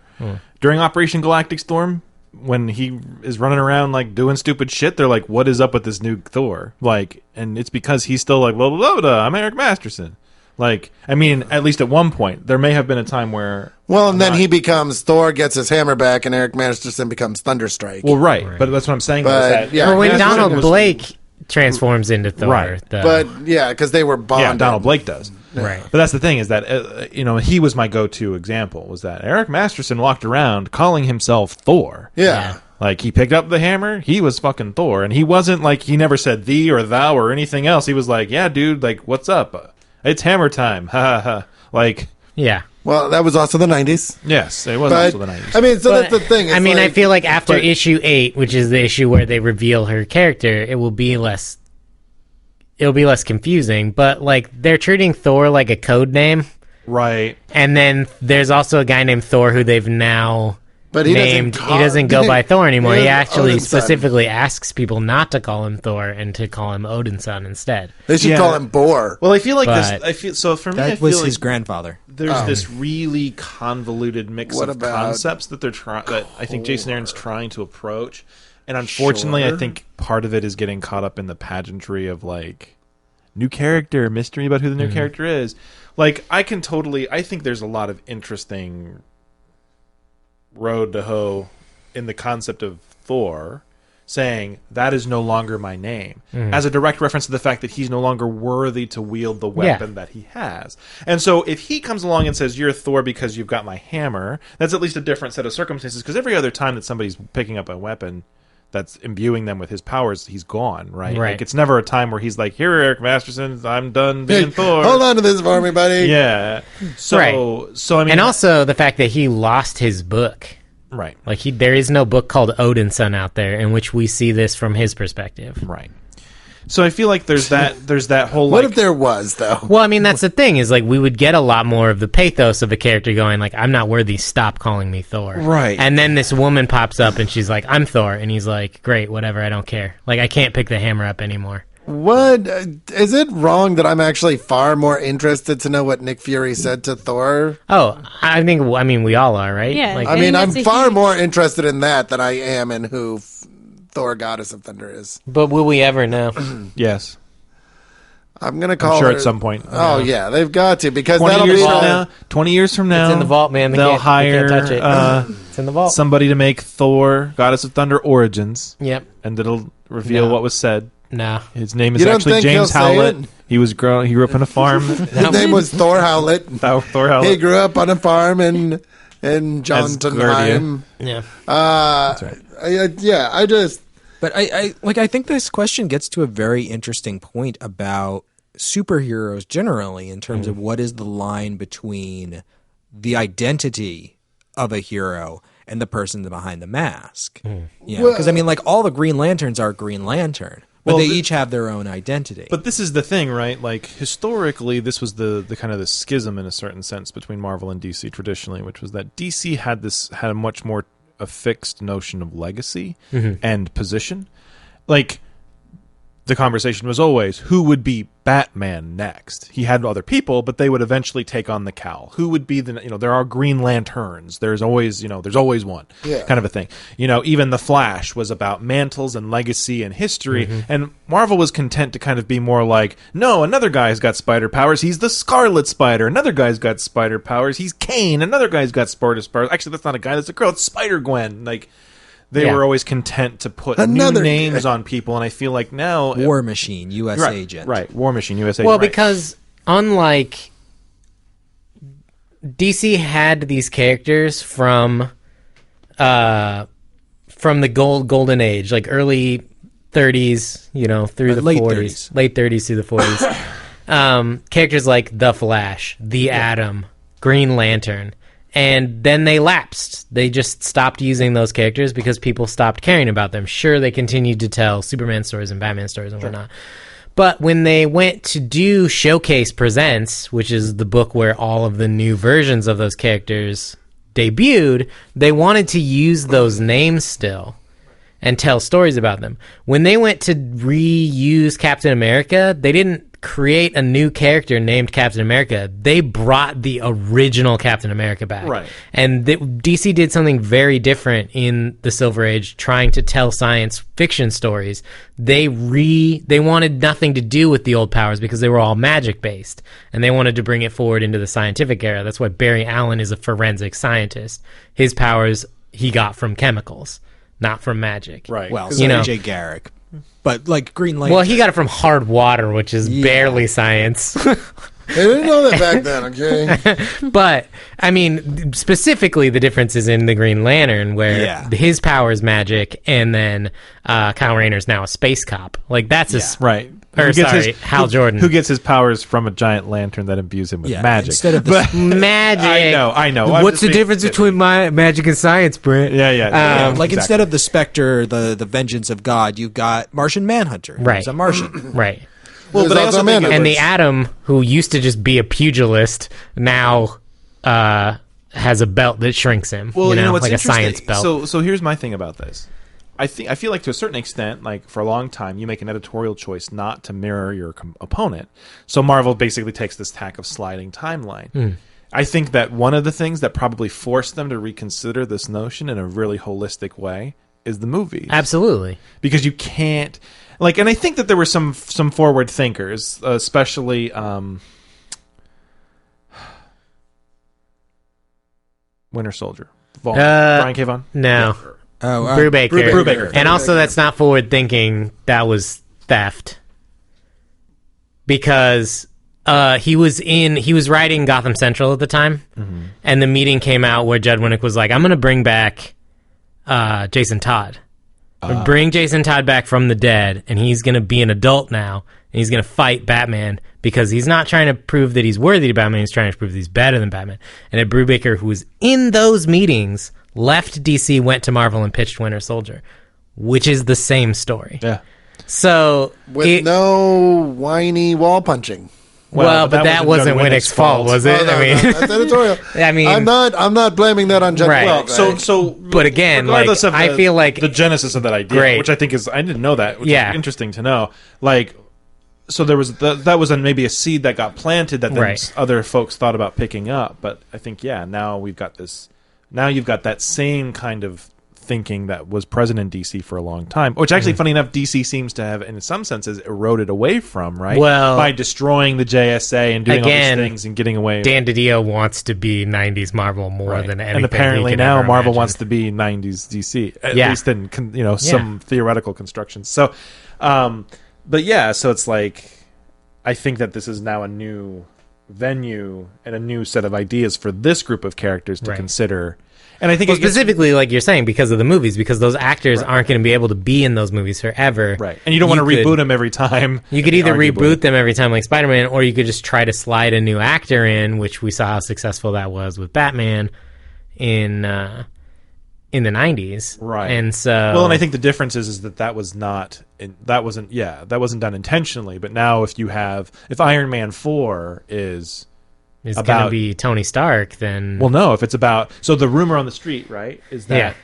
During Operation Galactic Storm, when he is running around like doing stupid shit, they're like, "What is up with this new Thor?" Like, and it's because he's still like, "Blah blah blah, blah I'm Eric Masterson." Like, I mean, at least at one point, there may have been a time where. Well, and then he becomes Thor, gets his hammer back, and Eric Masterson becomes Thunderstrike. Well, right, but that's what I'm saying. But, is that yeah. Or when Masterson Donald was- Blake transforms into Thor. Right. But yeah, because they were bonded. Yeah, Donald Blake does. Right. But that's the thing is that, he was my go-to example, was that Eric Masterson walked around calling himself Thor. Yeah. Like, he picked up the hammer, he was fucking Thor. And he wasn't like, he never said thee or thou or anything else. He was like, yeah, dude, like, what's up? It's hammer time. Ha ha ha. Like, Yeah. Well, that was also the 90s. yes, it was But, also the 90s. I mean, so that's the thing. It's I mean, I like- feel like after issue 8, which is the issue where they reveal her character, it will be less confusing. But like, they're treating Thor like a code name, right. and then there's also a guy named Thor who they've now But he named. doesn't He doesn't go by Thor anymore. He actually Odinson. specifically asks people not to call him Thor and to call him Odinson instead. They should Yeah. call him Boar. Well, I feel like But- so for me, I That feel was like his grandfather. there's this really convoluted mix What of about- concepts that that I think Jason Aaron's trying to approach, and unfortunately, I Sure. think part of it is getting caught up in the pageantry of like new character, mystery about who the new character is. Like, I think there's a lot of interesting road to hoe in the concept of Thor saying that is no longer my name, as a direct reference to the fact that he's no longer worthy to wield the weapon that he has. And so if he comes along and says, you're Thor because you've got my hammer, that's at least a different set of circumstances, because every other time that somebody's picking up a weapon that's imbuing them with his powers, he's gone, right? Right. Like, it's never a time where he's like, here, Eric Masterson, I'm done being Hey, Thor. hold on to this for me, buddy. Yeah. So, Right. so I mean, And also the fact that he lost his book. right. Like, there is no book called Odinson out there in which we see this from his perspective. Right. So I feel like there's that whole What like, if there was, though? Well, I mean, that's the thing, is like we would get a lot more of the pathos of a character going like, I'm not worthy, stop calling me Thor. Right. And then this woman pops up and she's like, I'm Thor. And he's like, great, whatever, I don't care. Like, I can't pick the hammer up anymore. What is it wrong that I'm actually far more interested to know what Nick Fury said to Thor? Oh, I mean, we all are, right? Yeah. Like, I mean, think I'm that's a far huge- more interested in that than I am in who Thor, Goddess of Thunder is. but will we ever know? yes. I'm gonna call I'm sure her- at some point. Oh yeah, they've got to, because 20 that'll years be from the- now. 20 years from now. It's in the vault, man. They'll They hire can't touch it. It's in the vault. somebody to make Thor, Goddess of Thunder Origins, Yep. and it'll reveal No. what was said. No. His name is You don't actually think James he'll say Howlett. it? He grew up on a farm. His name was Thor Howlett. Thor He Howlett. grew up on a farm in Jotunheim. Yeah. I just But I think this question gets to a very interesting point about superheroes generally in terms of what is the line between the identity of a hero and the person behind the mask. You know, because I mean, like all the Green Lanterns are Green Lantern, but Well, they each have their own identity. But this is the thing, right? Like historically, this was the kind of the schism in a certain sense between Marvel and DC traditionally, which was that DC had a much more a fixed notion of legacy and position. Like the conversation was always who would be Batman next. He had other people, but they would eventually take on the cowl. Who would be there are Green Lanterns. There's always one kind of a thing. Even the Flash was about mantles and legacy and history. And Marvel was content to kind of be more like, no, another guy's got spider powers. He's the Scarlet Spider. Another guy's got spider powers. He's Kane. Another guy's got spider powers. Actually, that's not a guy. That's a girl. It's Spider-Gwen. Like, they were always content to put Another new names on people, and I feel like now War Machine, U.S. right, Agent. right? War Machine, US Agent. Well, right. because unlike DC had these characters from the golden age, like early 30s, through the late 40s, 30s. late 30s through the 40s. Characters like the Flash, the Atom, Green Lantern. And then they lapsed. They just stopped using those characters because people stopped caring about them. Sure, they continued to tell Superman stories and Batman stories and whatnot. But when they went to do Showcase Presents, which is the book where all of the new versions of those characters debuted, they wanted to use those names still and tell stories about them. When they went to reuse Captain America, they didn't create a new character named Captain America. They brought the original Captain America back. Right. And DC did something very different in the Silver Age, trying to tell science fiction stories. They wanted nothing to do with the old powers because they were all magic based, and they wanted to bring it forward into the scientific era. That's why Barry Allen is a forensic scientist. His powers he got from chemicals, not from magic. right. Well, You know. AJ Garrick. But like Green Lantern. Well, he got it from hard water, which is barely science. they didn't know that back then. Okay, But, I mean, specifically the difference is in the Green Lantern, where his power is magic, and then Kyle Rayner's now a space cop. Like, that's his... right. Or, Who gets sorry, his- Hal Jordan. Who gets his powers from a giant lantern that imbues him with magic. Instead of the Magic! I know. I'm What's just the being- difference between my magic and science, Brent? Yeah. like exactly. instead of the Spectre, the vengeance of God, you've got Martian Manhunter. Right. He's a Martian. Right. Well, but I also think And the Atom, who used to just be a pugilist, now has a belt that shrinks him. Well, you know what's like a interesting? science belt. So here's my thing about this. I feel like to a certain extent, like for a long time, you make an editorial choice not to mirror your opponent. So Marvel basically takes this tack of sliding timeline. I think that one of the things that probably forced them to reconsider this notion in a really holistic way is the movies. Absolutely. Because you can't and I think that there were some forward thinkers, especially Winter Soldier. Brian K. Vaughan? No. Brubaker. Brubaker. And also, that's not forward thinking. That was theft. Because he was writing Gotham Central at the time, and the meeting came out where Judd Winnick was like, "I'm going to bring back Jason Todd. Bring Jason Todd back from the dead, and he's going to be an adult now, and he's going to fight Batman because he's not trying to prove that he's worthy to Batman. He's trying to prove that he's better than Batman." And Ed Brubaker, who was in those meetings, left DC, went to Marvel, and pitched Winter Soldier, which is the same story. Yeah. So with no whiny wall punching. Well, but that wasn't Winnick's fault, was it? Oh, no, I mean, that's editorial. I mean, I'm not blaming that on Jen. Right. Well, but again, like, regardless of I feel like the genesis of that idea, Great. which I think is, I didn't know that, which Yeah. is interesting to know. Like, so there was that was maybe a seed that got planted that then Right. other folks thought about picking up. But I think, now we've got this. Now you've got that same kind of thinking that was present in DC for a long time, which actually, funny enough, DC seems to have, in some senses, eroded away from, right? Well, by destroying the JSA and doing again, all these things and getting away. Dan DiDio wants to be 90s Marvel more than anything. And apparently he could now ever Marvel imagine. wants to be 90s DC, at Yeah. least in some theoretical constructions. So, but yeah, so it's like, I think that this is now a new venue and a new set of ideas for this group of characters to Right. consider. And I think Well, it gets- specifically, like you're saying, because of the movies, because those actors aren't going to be able to be in those movies forever. right, and you don't want to reboot them every time. You could either arguably. reboot them every time, like Spider-Man, or you could just try to slide a new actor in, which we saw how successful that was with Batman in the 90s. Right. And so... Well, and I think the difference is that was not that wasn't done intentionally. But now if Iron Man 4 is it's going to about- be Tony Stark, then... Well, no, if it's about, so the rumor on the street, right, is that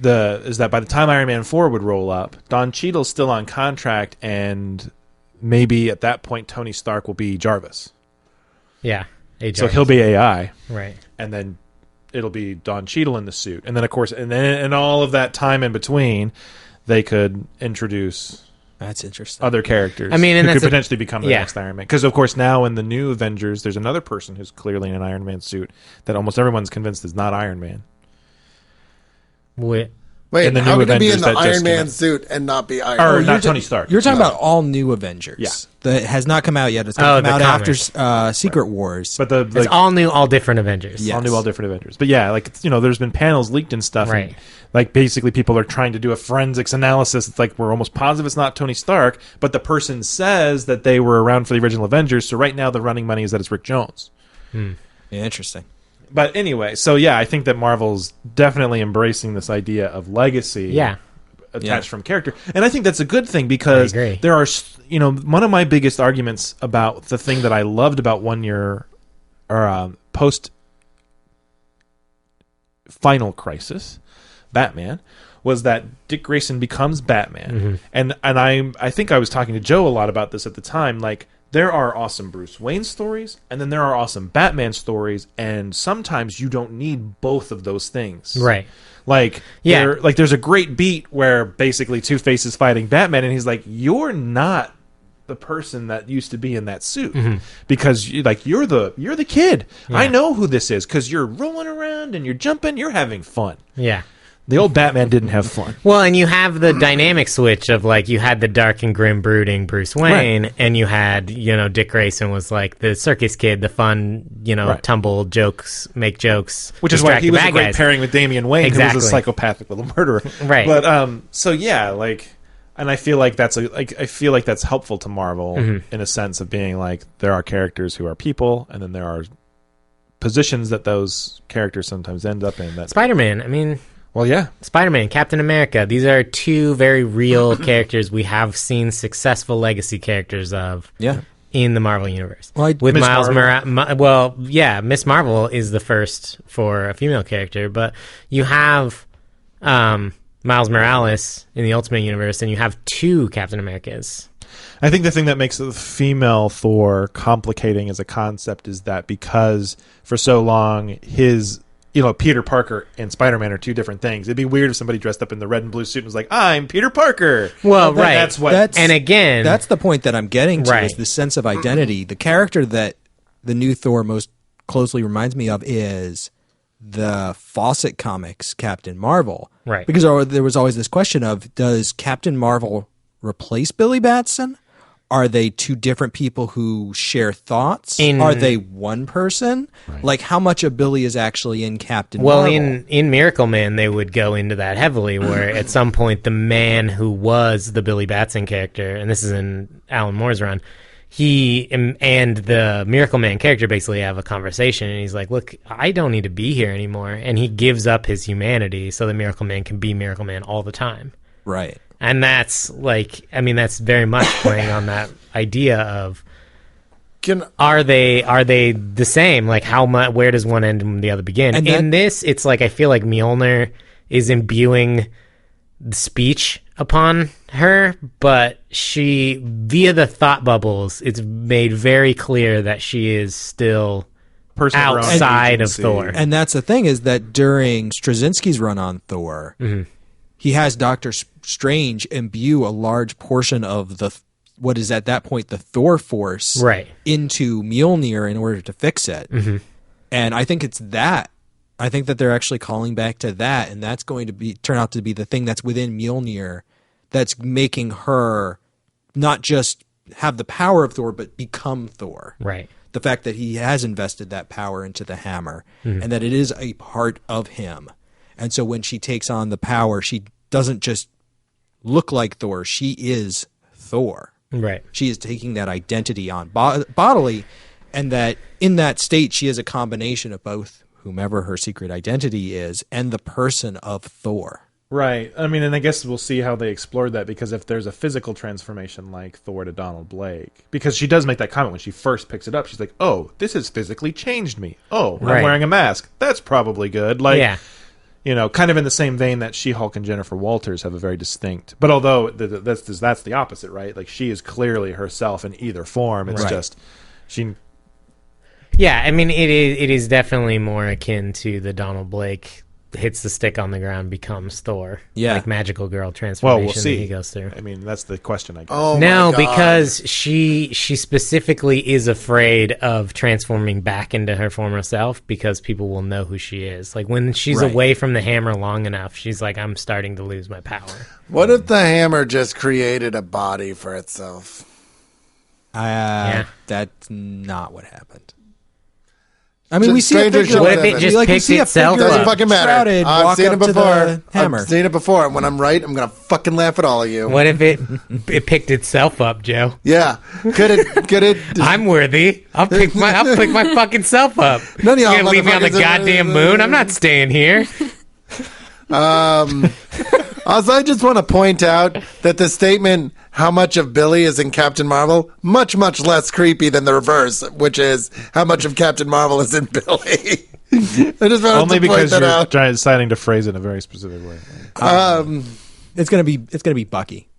by the time Iron Man 4 would roll up, Don Cheadle's still on contract, and maybe at that point Tony Stark will be Jarvis. Yeah. So he'll be AI, Right. and then it'll be Don Cheadle in the suit, and then of course, and all of that time in between, they could introduce That's interesting. other characters. I mean, and who that's could potentially become the yeah. next Iron Man. Because of course now in the new Avengers, there's another person who's clearly in an Iron Man suit that almost everyone's convinced is not Iron Man. Wait, in the how new could he be in Avengers the that just Iron came Man out. suit and not be Iron Or Man? not Tony Stark. You're talking about all new Avengers. Yeah. That has not come out yet. It's Oh, going to come the out comics. after Secret Wars. But the It's like, all new, all different Avengers. Yeah. all new, all different Avengers. But yeah, like there's been panels leaked and stuff. Right. And, like basically, people are trying to do a forensics analysis. It's like we're almost positive it's not Tony Stark, but the person says that they were around for the original Avengers. So right now, the running money is that it's Rick Jones. Yeah, interesting. But anyway, so yeah, I think that Marvel's definitely embracing this idea of legacy. Yeah. Attached from character, and I think that's a good thing because I agree. there are, one of my biggest arguments about the thing that I loved about 1 year or post Final Crisis, Batman, was that Dick Grayson becomes Batman, and I think I was talking to Joe a lot about this at the time. Like there are awesome Bruce Wayne stories, and then there are awesome Batman stories, and sometimes you don't need both of those things, Right. Like, Yeah. there's a great beat where basically Two-Face is fighting Batman, and he's like, "You're not the person that used to be in that suit because you're the kid. I know who this is because you're rolling around and you're jumping, you're having fun." Yeah. The old Batman didn't have fun. Well, and you have the dynamic switch of like you had the dark and grim brooding Bruce Wayne, and you had Dick Grayson was like the circus kid, the fun Right. tumble jokes, make jokes, Which is why distract he the was a bad great guys. pairing with Damian Wayne, who Exactly. was a psychopathic little murderer. Right. But so yeah, and I feel like that's helpful to Marvel in a sense of being like there are characters who are people, and then there are positions that those characters sometimes end up in. That Spider-Man. I mean, well, yeah, Spider-Man, Captain America. These are two very real characters we have seen successful legacy characters of. Yeah. In the Marvel universe, Well, with Miss Miles Marvel. Miss Marvel is the first for a female character, but you have Miles Morales in the Ultimate Universe, and you have two Captain Americas. I think the thing that makes the female Thor complicating as a concept is that because for so long Peter Parker and Spider-Man are two different things. It'd be weird if somebody dressed up in the red and blue suit and was like, "I'm Peter Parker." Well, But right. That's what. And again, That's the point that I'm getting to Right. is the sense of identity. The character that the new Thor most closely reminds me of is the Fawcett Comics Captain Marvel. Right. Because there was always this question of, does Captain Marvel replace Billy Batson? Are they two different people who share thoughts? Are they one person? Right. Like how much of Billy is actually in Captain well, Marvel? in Miracle Man, they would go into that heavily, where at some point the man who was the Billy Batson character, and this is in Alan Moore's run, he and the Miracle Man character basically have a conversation, and he's like, "Look, I don't need to be here anymore," and he gives up his humanity so that Miracle Man can be Miracle Man all the time. Right. And that's like, I mean, that's very much playing on that idea of are they the same? Like how much? Where does one end and the other begin? And in this, it's like I feel like Mjolnir is imbuing the speech upon her, but she, via the thought bubbles, it's made very clear that she is still outside of Thor. And that's the thing, is that during Straczynski's run on Thor, he has Doctor Strange imbue a large portion of the what is at that point the Thor force into Mjolnir in order to fix it. And I think it's that. I think that they're actually calling back to that, and that's going to turn out to be the thing that's within Mjolnir that's making her not just have the power of Thor, but become Thor. Right. The fact that he has invested that power into the hammer, and that it is a part of him. And so when she takes on the power, she doesn't just look like Thor. She is Thor. Right. She is taking that identity on bodily, and that in that state, she is a combination of both whomever her secret identity is and the person of Thor. Right. I mean, and I guess we'll see how they explored that, because if there's a physical transformation like Thor to Donald Blake, because she does make that comment when she first picks it up. She's like, oh, this has physically changed me. Oh, I'm wearing a mask. That's probably good. Like, you know, kind of in the same vein that She-Hulk and Jennifer Walters have a very distinct, but although that's the opposite, right? Like, she is clearly herself in either form. It's just she. Yeah, I mean, it is definitely more akin to the Donald Blake hits the stick on the ground, becomes Thor. Yeah. Like magical girl transformation Well, we'll see. that he goes through. I mean, that's the question, I guess. Oh, no, my God. because she specifically is afraid of transforming back into her former self, because people will know who she is. Like when she's away from the hammer long enough, she's like, I'm starting to lose my power. What if the hammer just created a body for itself? That's not what happened. I mean, we see a Stranger figure. What if it just we picked see a itself figure up? Doesn't fucking matter. shrouded I've walk seen up it to before. the hammer. I've seen it before. And when I'm right, I'm gonna fucking laugh at all of you. What if it picked itself up, Joe? Yeah. Could it? I'm worthy. I'll pick my fucking self up. None of y'all You gonna leave me on the motherfuckers are- goddamn moon? I'm not staying here. Also, I just want to point out that the statement, how much of Billy is in Captain Marvel, much, much less creepy than the reverse, which is how much of Captain Marvel is in Billy. I just wanted Only to point because that you're out. deciding to phrase it in a very specific way. It's gonna be Bucky.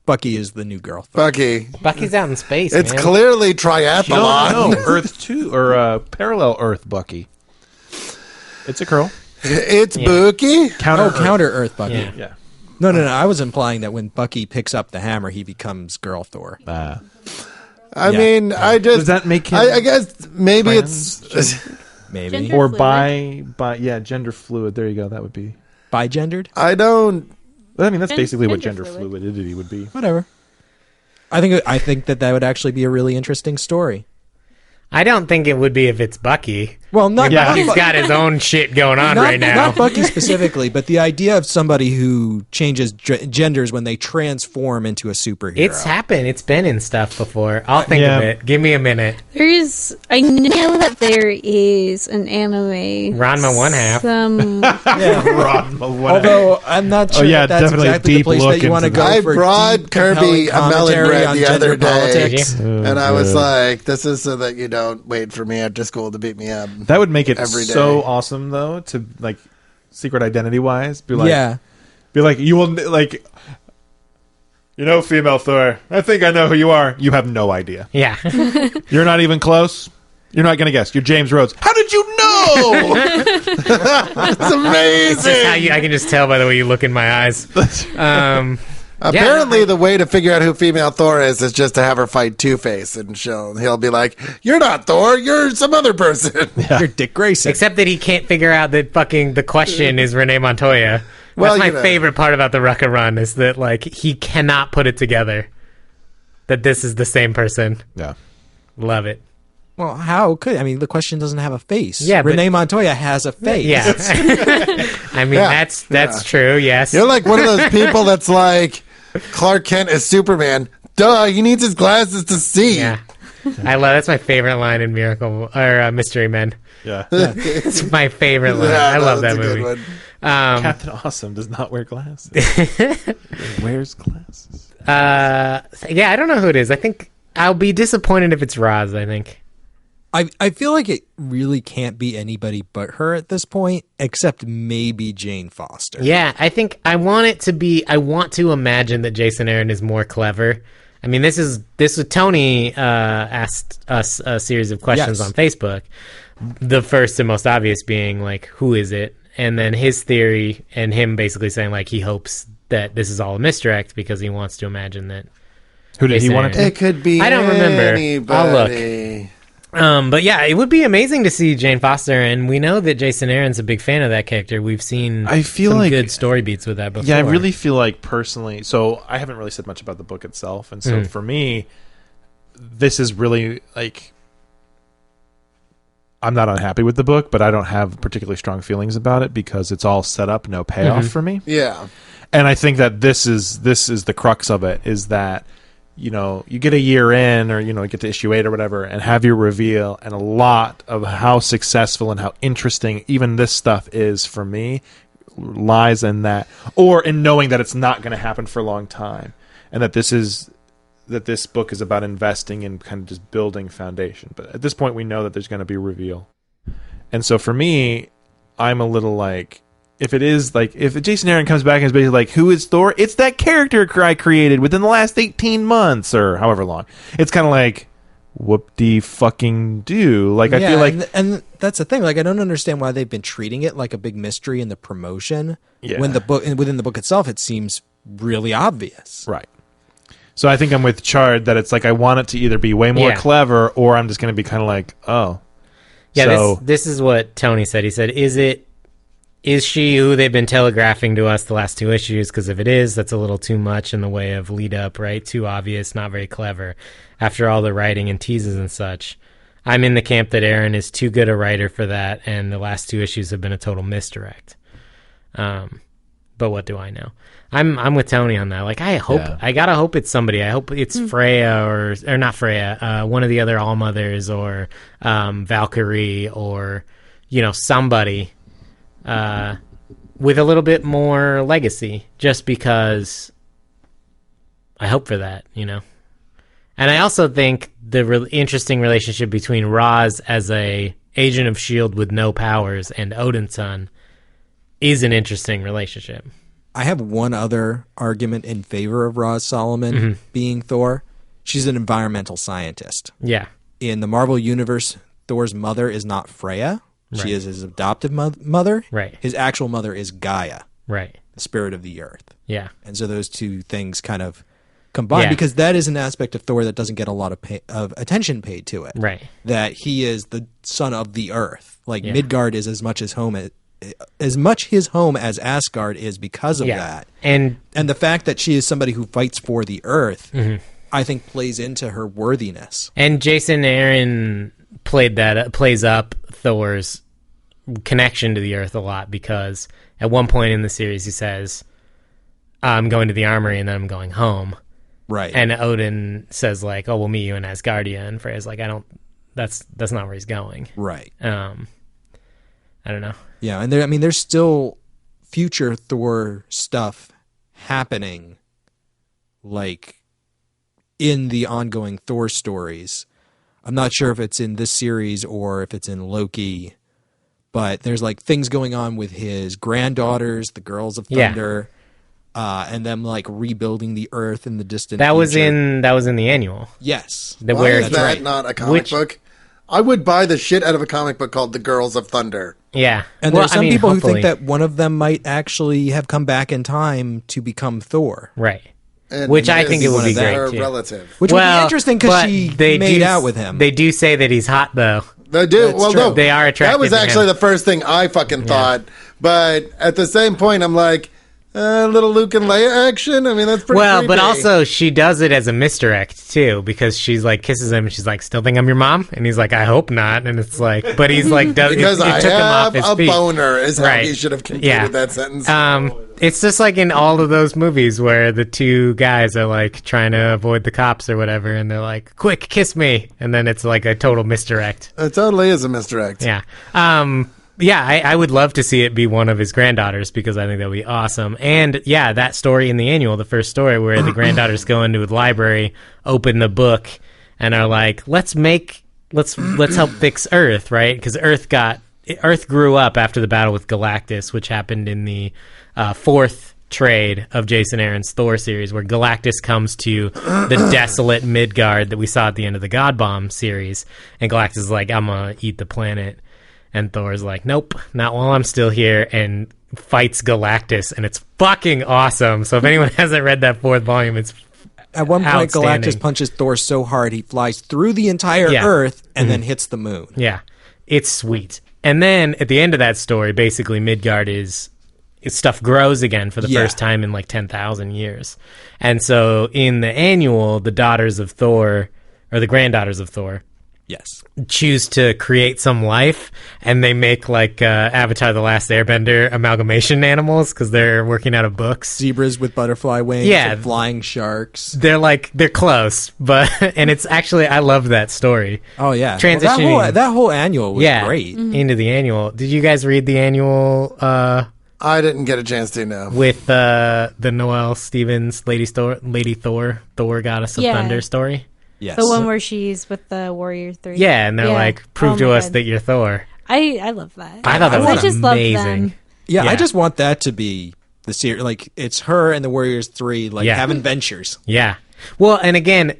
Bucky is the new girl. Bucky. Bucky's out in space. It's man. clearly triathlon. No, Earth 2, or Parallel Earth Bucky. It's a girl. It's Bucky. Counter Earth Bucky. Yeah. Yeah. No. I was implying that when Bucky picks up the hammer, he becomes Girl Thor. I mean, I just... Does that make him I guess maybe trans? it's... Maybe Gender Or fluid. by gender fluid. There you go. That would be. bigendered. I don't... I mean, that's basically what Gender gender fluid. fluidity would be. Whatever. I think that would actually be a really interesting story. I don't think it would be if it's Bucky. Well, not Yeah, not he's Bu- got his own shit going on not, right now. Not Bucky specifically, but the idea of somebody who changes genders when they transform into a superhero. It's happened. It's been in stuff before. I'll think Yeah. of it. Give me a minute. I know that there is an anime. Ranma one half. Although I'm not sure yeah, that's definitely exactly the deep place look that you want to into go I for brought deep, Kirby compelling a melon commentary bread on the other gender day. politics. And I was like, this is so that you don't wait for me after school to beat me up. That would make it Every so day. awesome, though, to like secret identity wise. Be like, Yeah. be like, you will like, you know, female Thor. I think I know who you are. You have no idea. Yeah. You're not even close. You're not gonna guess. You're James Rhodes. How did you know? It's amazing. It's just how I can just tell by the way you look in my eyes. Apparently, the way to figure out who female Thor is just to have her fight Two-Face, and he'll be like, "You're not Thor. You're some other person." You're Dick Grayson. Except that he can't figure out that fucking the question is Renee Montoya. Well, That's you my know. favorite part about the Rucka Run is that like he cannot put it together that this is the same person. Yeah. Love it. Well, how could... I mean, the question doesn't have a face. Yeah, but- Renee Montoya has a face. Yeah. I mean Yeah. that's true, yes. You're like one of those people that's like, Clark Kent is Superman. Duh, he needs his glasses to see. Yeah. That's my favorite line in Miracle or Mystery Men. Yeah. It's my favorite line. Yeah, I love that's that a good movie. one. Captain Awesome does not wear glasses. He wears glasses. Yeah, I don't know who it is. I think I'll be disappointed if it's Roz, I think. I feel like it really can't be anybody but her at this point, except maybe Jane Foster. Yeah, I think I want to imagine that Jason Aaron is more clever. I mean, this was Tony asked us a series of questions on Facebook. The first and most obvious being, like, who is it? And then his theory, and him basically saying, like, he hopes that this is all a misdirect because he wants to imagine that. Who did he want to? It could be. I don't remember. Anybody. I'll look. But yeah, it would be amazing to see Jane Foster, and we know that Jason Aaron's a big fan of that character. We've seen some good story beats with that before. Yeah, I really feel like personally, so I haven't really said much about the book itself, and so for me, this is really like, I'm not unhappy with the book, but I don't have particularly strong feelings about it because it's all set up, no payoff for me. Yeah. And I think that this is the crux of it, is that, you know, you get a year in, or, you know, get to issue 8 or whatever, and have your reveal, and a lot of how successful and how interesting even this stuff is for me lies in that, or in knowing that it's not going to happen for a long time, and that this book is about investing and kind of just building foundation. But at this point, we know that there's going to be a reveal, and so for me, I'm a little like, if Jason Aaron comes back and is basically like, who is Thor? It's that character I created within the last 18 months or however long. It's kind of like, whoop-de-fucking-do. Like, I feel like... And that's the thing. Like, I don't understand why they've been treating it like a big mystery in the promotion. Yeah. When within the book itself, it seems really obvious. Right. So I think I'm with Chard that it's like, I want it to either be way more clever, or I'm just going to be kind of like, oh. Yeah, so, this is what Tony said. He said, is she who they've been telegraphing to us the last 2 issues? Because if it is, that's a little too much in the way of lead up, right? Too obvious, not very clever. After all the writing and teases and such, I'm in the camp that Aaron is too good a writer for that, and the last 2 issues have been a total misdirect. But what do I know? I'm with Tony on that. Like, I gotta hope it's somebody. I hope it's Freya or not Freya, one of the other Allmothers, or Valkyrie, or, you know, somebody. With a little bit more legacy, just because I hope for that, you know. And I also think the interesting relationship between Roz as a agent of S.H.I.E.L.D. with no powers and Odinson is an interesting relationship. I have one other argument in favor of Roz Solomon being Thor. She's an environmental scientist. Yeah. In the Marvel Universe, Thor's mother is not Freya. She is his adoptive mother. Right. His actual mother is Gaia. Right. The spirit of the earth. Yeah. And so those two things kind of combine, because that is an aspect of Thor that doesn't get a lot of attention paid to it. Right. That he is the son of the earth. Like, Midgard is as much his home as Asgard is because of that. And the fact that she is somebody who fights for the earth, I think plays into her worthiness. And Jason Aaron plays up Thor's connection to the earth a lot, because at one point in the series he says, I'm going to the armory and then I'm going home. Right. And Odin says, like, oh, we'll meet you in Asgardia, and Freya's like, that's not where he's going. Right. I don't know. Yeah, and there's still future Thor stuff happening, like, in the ongoing Thor stories. I'm not sure if it's in this series or if it's in Loki, but there's, like, things going on with his granddaughters, the Girls of Thunder, and them, like, rebuilding the Earth in the distant future. That was in the annual. Yes. Why is that not a comic book? I would buy the shit out of a comic book called The Girls of Thunder. Yeah. And there are some people who think that one of them might actually have come back in time to become Thor. Right. And which I think it would be great, too. Relative. Which would be interesting because she made out with him. They do say that he's hot, though. They do. That's true. No, they are attracted. That was actually the first thing I fucking thought. But at the same point, I'm like, little Luke and Leia action? I mean, that's pretty creepy. But also, she does it as a misdirect, too, because she's like, kisses him, and she's like, still think I'm your mom? And he's like, I hope not. And it's like, but he's like, because it I took him off have his a feet. boner, is how he should have concluded that sentence. It's just like in all of those movies where the two guys are like trying to avoid the cops or whatever, and they're like, quick, kiss me. And then it's like a total misdirect. It totally is a misdirect. Yeah. Yeah, I would love to see it be one of his granddaughters because I think that would be awesome. And yeah, that story in the annual, the first story where the granddaughters go into the library, open the book, and are like, let's help fix Earth, right? Because Earth grew up after the battle with Galactus, which happened in the fourth trade of Jason Aaron's Thor series, where Galactus comes to the desolate Midgard that we saw at the end of the God Bomb series, and Galactus is like, I'm gonna eat the planet, and Thor's like, nope, not while I'm still here, and fights Galactus, and it's fucking awesome. So if anyone hasn't read that fourth volume, it's at one point outstanding. Galactus punches Thor so hard he flies through the entire Earth and then hits the moon. Yeah, it's sweet. And then at the end of that story, basically Midgard stuff grows again for the first time in like 10,000 years. And so in the annual, the daughters of Thor, or the granddaughters of Thor, choose to create some life, and they make like Avatar The Last Airbender amalgamation animals because they're working out of books. Zebras with butterfly wings, and flying sharks. They're close, but and it's actually, I love that story. Oh yeah, transitioning that whole annual was great. Into the annual. Did you guys read the annual? I didn't get a chance to, no. With the Noelle Stevens Lady Thor, Goddess of Thunder story? Yes. The one where she's with the Warrior 3. Yeah, and they're like, prove to us that you're Thor. I love that. I thought that was just amazing. love them. Yeah, I just want that to be the series. Like, it's her and the Warriors 3, like, having ventures. Yeah. Well, and again,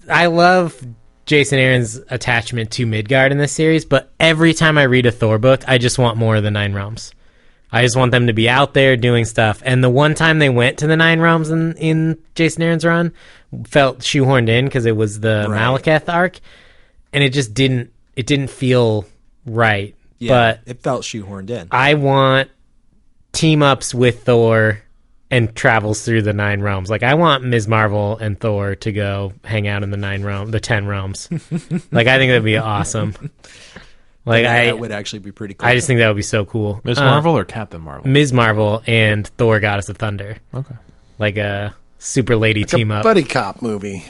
I love Jason Aaron's attachment to Midgard in this series, but every time I read a Thor book, I just want more of the Nine Realms. I just want them to be out there doing stuff. And the one time they went to the Nine Realms in Jason Aaron's run felt shoehorned in because it was the Malekith arc, and it just didn't feel right. Yeah, but it felt shoehorned in. I want team-ups with Thor and travels through the Nine Realms. Like, I want Ms. Marvel and Thor to go hang out in the 10 realms. Like, I think that'd be awesome. Like, that would actually be pretty cool. I just think that would be so cool. Ms. Marvel or Captain Marvel? Ms. Marvel and Thor Goddess of Thunder. Okay. Like a super lady team up. Buddy cop movie.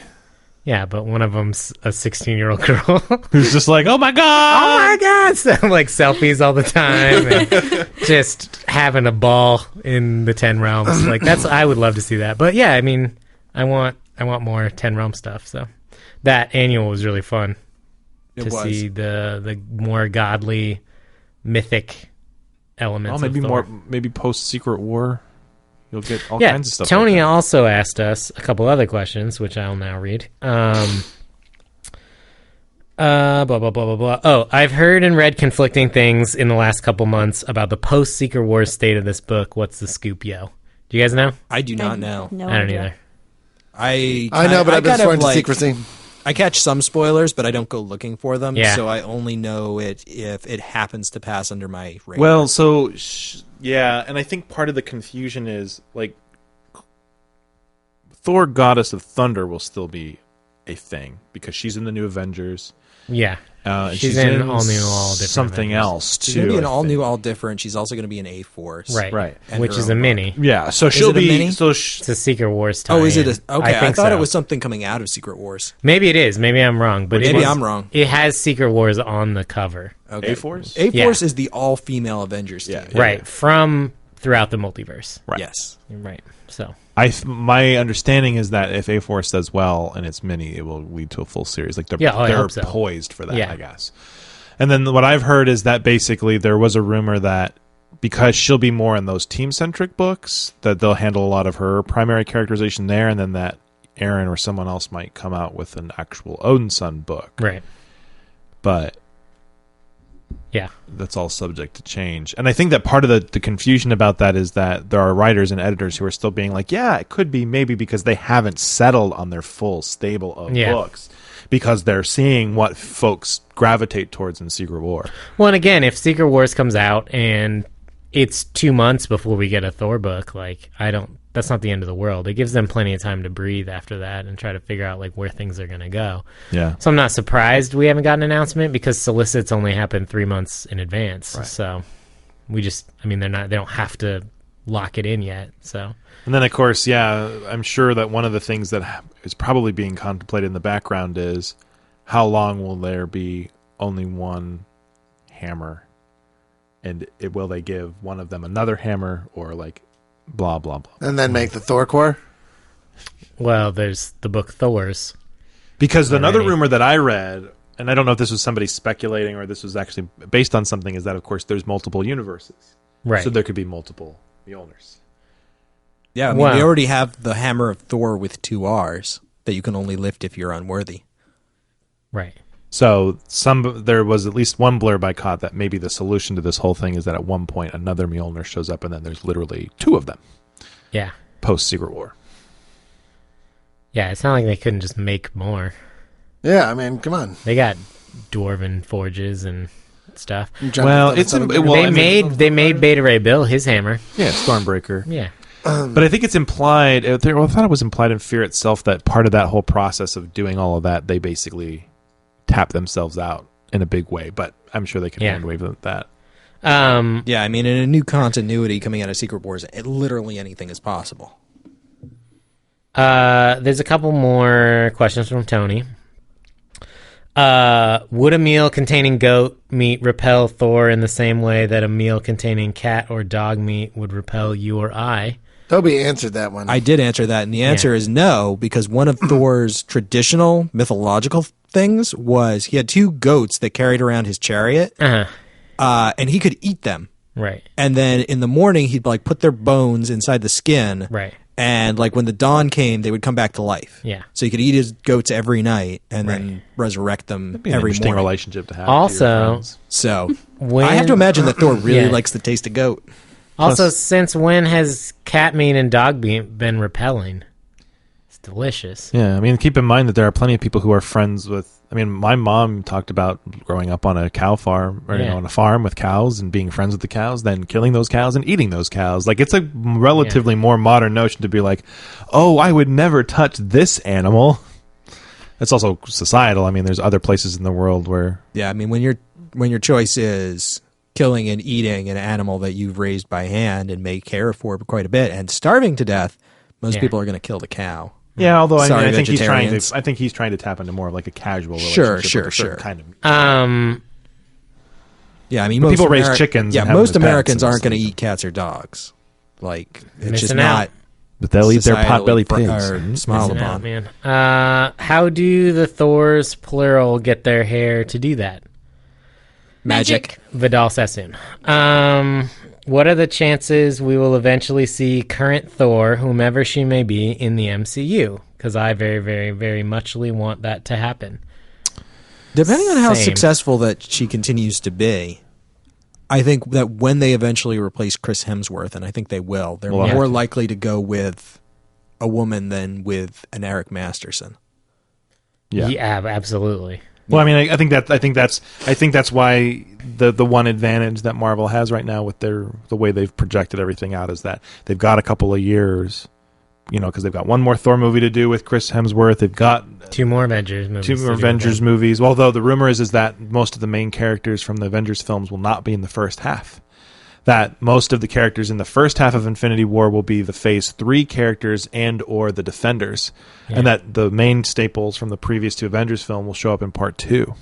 Yeah, but one of them's a 16-year-old girl. Who's just like, oh my God! Oh my God! So, like, selfies all the time. And just having a ball in the 10 realms. Like, I would love to see that. But yeah, I mean, I want more 10 realm stuff. So that annual was really fun. To see the more godly, mythic elements. Oh, maybe post Secret War, you'll get all kinds of stuff. Tony like that. also asked us a couple other questions, which I'll now read. Blah blah blah blah blah. Oh, I've heard and read conflicting things in the last couple months about the post Secret War state of this book. What's the scoop, yo? Do you guys know? I do not know. No I don't idea. either. I know, but I've been sworn to secrecy. I catch some spoilers, but I don't go looking for them. Yeah. So I only know it if it happens to pass under my radar. Well, so and I think part of the confusion is like Thor, Goddess of Thunder, will still be a thing because she's in the new Avengers. Yeah. She's in all new, all different something Avengers. else too. She's going to be an all new, all different. She's also going to be an A-Force. Right. And Which her is a own mini. Yeah, so Is she'll it a be. mini? It's a Secret Wars tie-in. Oh, is it? Okay, I think thought so. it was something coming out of Secret Wars. Maybe it is. Maybe I'm wrong. But Maybe I'm wrong. It has Secret Wars on the cover. Okay. A-Force? A-Force is the all-female Avengers team. Yeah. Right. From throughout the multiverse. Right. Yes. Right. So. My understanding is that if A-Force does well and it's mini, it will lead to a full series. Like they're I hope so. poised for that, Yeah. I guess. And then what I've heard is that basically there was a rumor that because she'll be more in those team-centric books, that they'll handle a lot of her primary characterization there, and then that Aaron or someone else might come out with an actual Odinson book. Right. But yeah, that's all subject to change. And I think that part of the confusion about that is that there are writers and editors who are still being like, yeah, it could be maybe because they haven't settled on their full stable of books. Because they're seeing what folks gravitate towards in Secret War. Well, and again, if Secret Wars comes out and it's 2 months before we get a Thor book, like, that's not the end of the world. It gives them plenty of time to breathe after that and try to figure out like where things are going to go. Yeah. So I'm not surprised we haven't gotten an announcement because solicits only happen 3 months in advance. Right. So they don't have to lock it in yet. So. And then, of course, I'm sure that one of the things that is probably being contemplated in the background is how long will there be only one hammer and will they give one of them another hammer or like blah blah blah? And then make the Thor core? Well, there's the book Thor's. Because another Alrighty. rumor that I read, and I don't know if this was somebody speculating or this was actually based on something, is that of course there's multiple universes, Right. so there could be multiple Mjolnirs. Yeah, I mean, Wow. we already have the hammer of Thor with 2 R's that you can only lift if you're unworthy. Right. So there was at least one blurb I caught that maybe the solution to this whole thing is that at one point another Mjolnir shows up and then there's literally 2 of them Yeah. post Secret War. Yeah, it's not like they couldn't just make more. Yeah, I mean, come on. They got dwarven forges and stuff. Well, they made Beta Ray Bill his hammer. Yeah, Stormbreaker. Yeah. But I think it's implied. I thought it was implied in Fear itself that part of that whole process of doing all of that, they basically tap themselves out in a big way. But I'm sure they can hand wave that. Yeah, I mean, in a new continuity coming out of Secret Wars, literally anything is possible. There's a couple more questions from Tony. Would a meal containing goat meat repel Thor in the same way that a meal containing cat or dog meat would repel you or I? Toby answered that one. I did answer that, and the answer is no, because one of Thor's traditional mythological things was he had 2 goats that carried around his chariot, and he could eat them. Right. And then in the morning, he'd like put their bones inside the skin. Right. And like when the dawn came, they would come back to life. Yeah. So he could eat his goats every night and then resurrect them That'd be an every interesting morning. relationship to have. Also- to your friends. So When- I have to imagine that Thor really Yeah. likes the taste of goat. Also, since when has cat meat and dog meat been repelling? It's delicious. Yeah, I mean, keep in mind that there are plenty of people who are friends with. I mean, my mom talked about growing up on a cow farm, or on a farm with cows, and being friends with the cows, then killing those cows and eating those cows. Like, it's a relatively more modern notion to be like, oh, I would never touch this animal. It's also societal. I mean, there's other places in the world where Yeah, I mean when your choice is killing and eating an animal that you've raised by hand and may care for quite a bit and starving to death, most people are going to kill the cow. Yeah, although I Sorry, think he's trying vegetarians. to. I think he's trying to tap into more of like a casual Sure, relationship with a sure, certain sure. kind of. Yeah, I mean But most people raise chickens Yeah, and have them most as pets Americans and aren't going to stuff. eat cats or dogs. Like it's Missing just out. not. But they'll eat their potbelly societally pigs. or Missing smile out, upon. man. How do the Thors plural get their hair to do that? Magic. Vidal Sassoon. What are the chances we will eventually see current Thor, whomever she may be, in the MCU? Because I very, very, very muchly want that to happen. Depending on how Same. successful that she continues to be, I think that when they eventually replace Chris Hemsworth, and I think they will, they're Well, more yeah. likely to go with a woman than with an Eric Masterson. Yeah. Absolutely. Well, I mean, I think that's why the one advantage that Marvel has right now with the way they've projected everything out is that they've got a couple of years, because they've got one more Thor movie to do with Chris Hemsworth. They've got 2 more Avengers movies. 2 more to do Avengers with movies. Although the rumor is that most of the main characters from the Avengers films will not be in the first half. That most of the characters in the first half of Infinity War will be the Phase 3 characters and or the Defenders. Yeah. And that the main staples from the previous 2 Avengers film will show up in Part 2.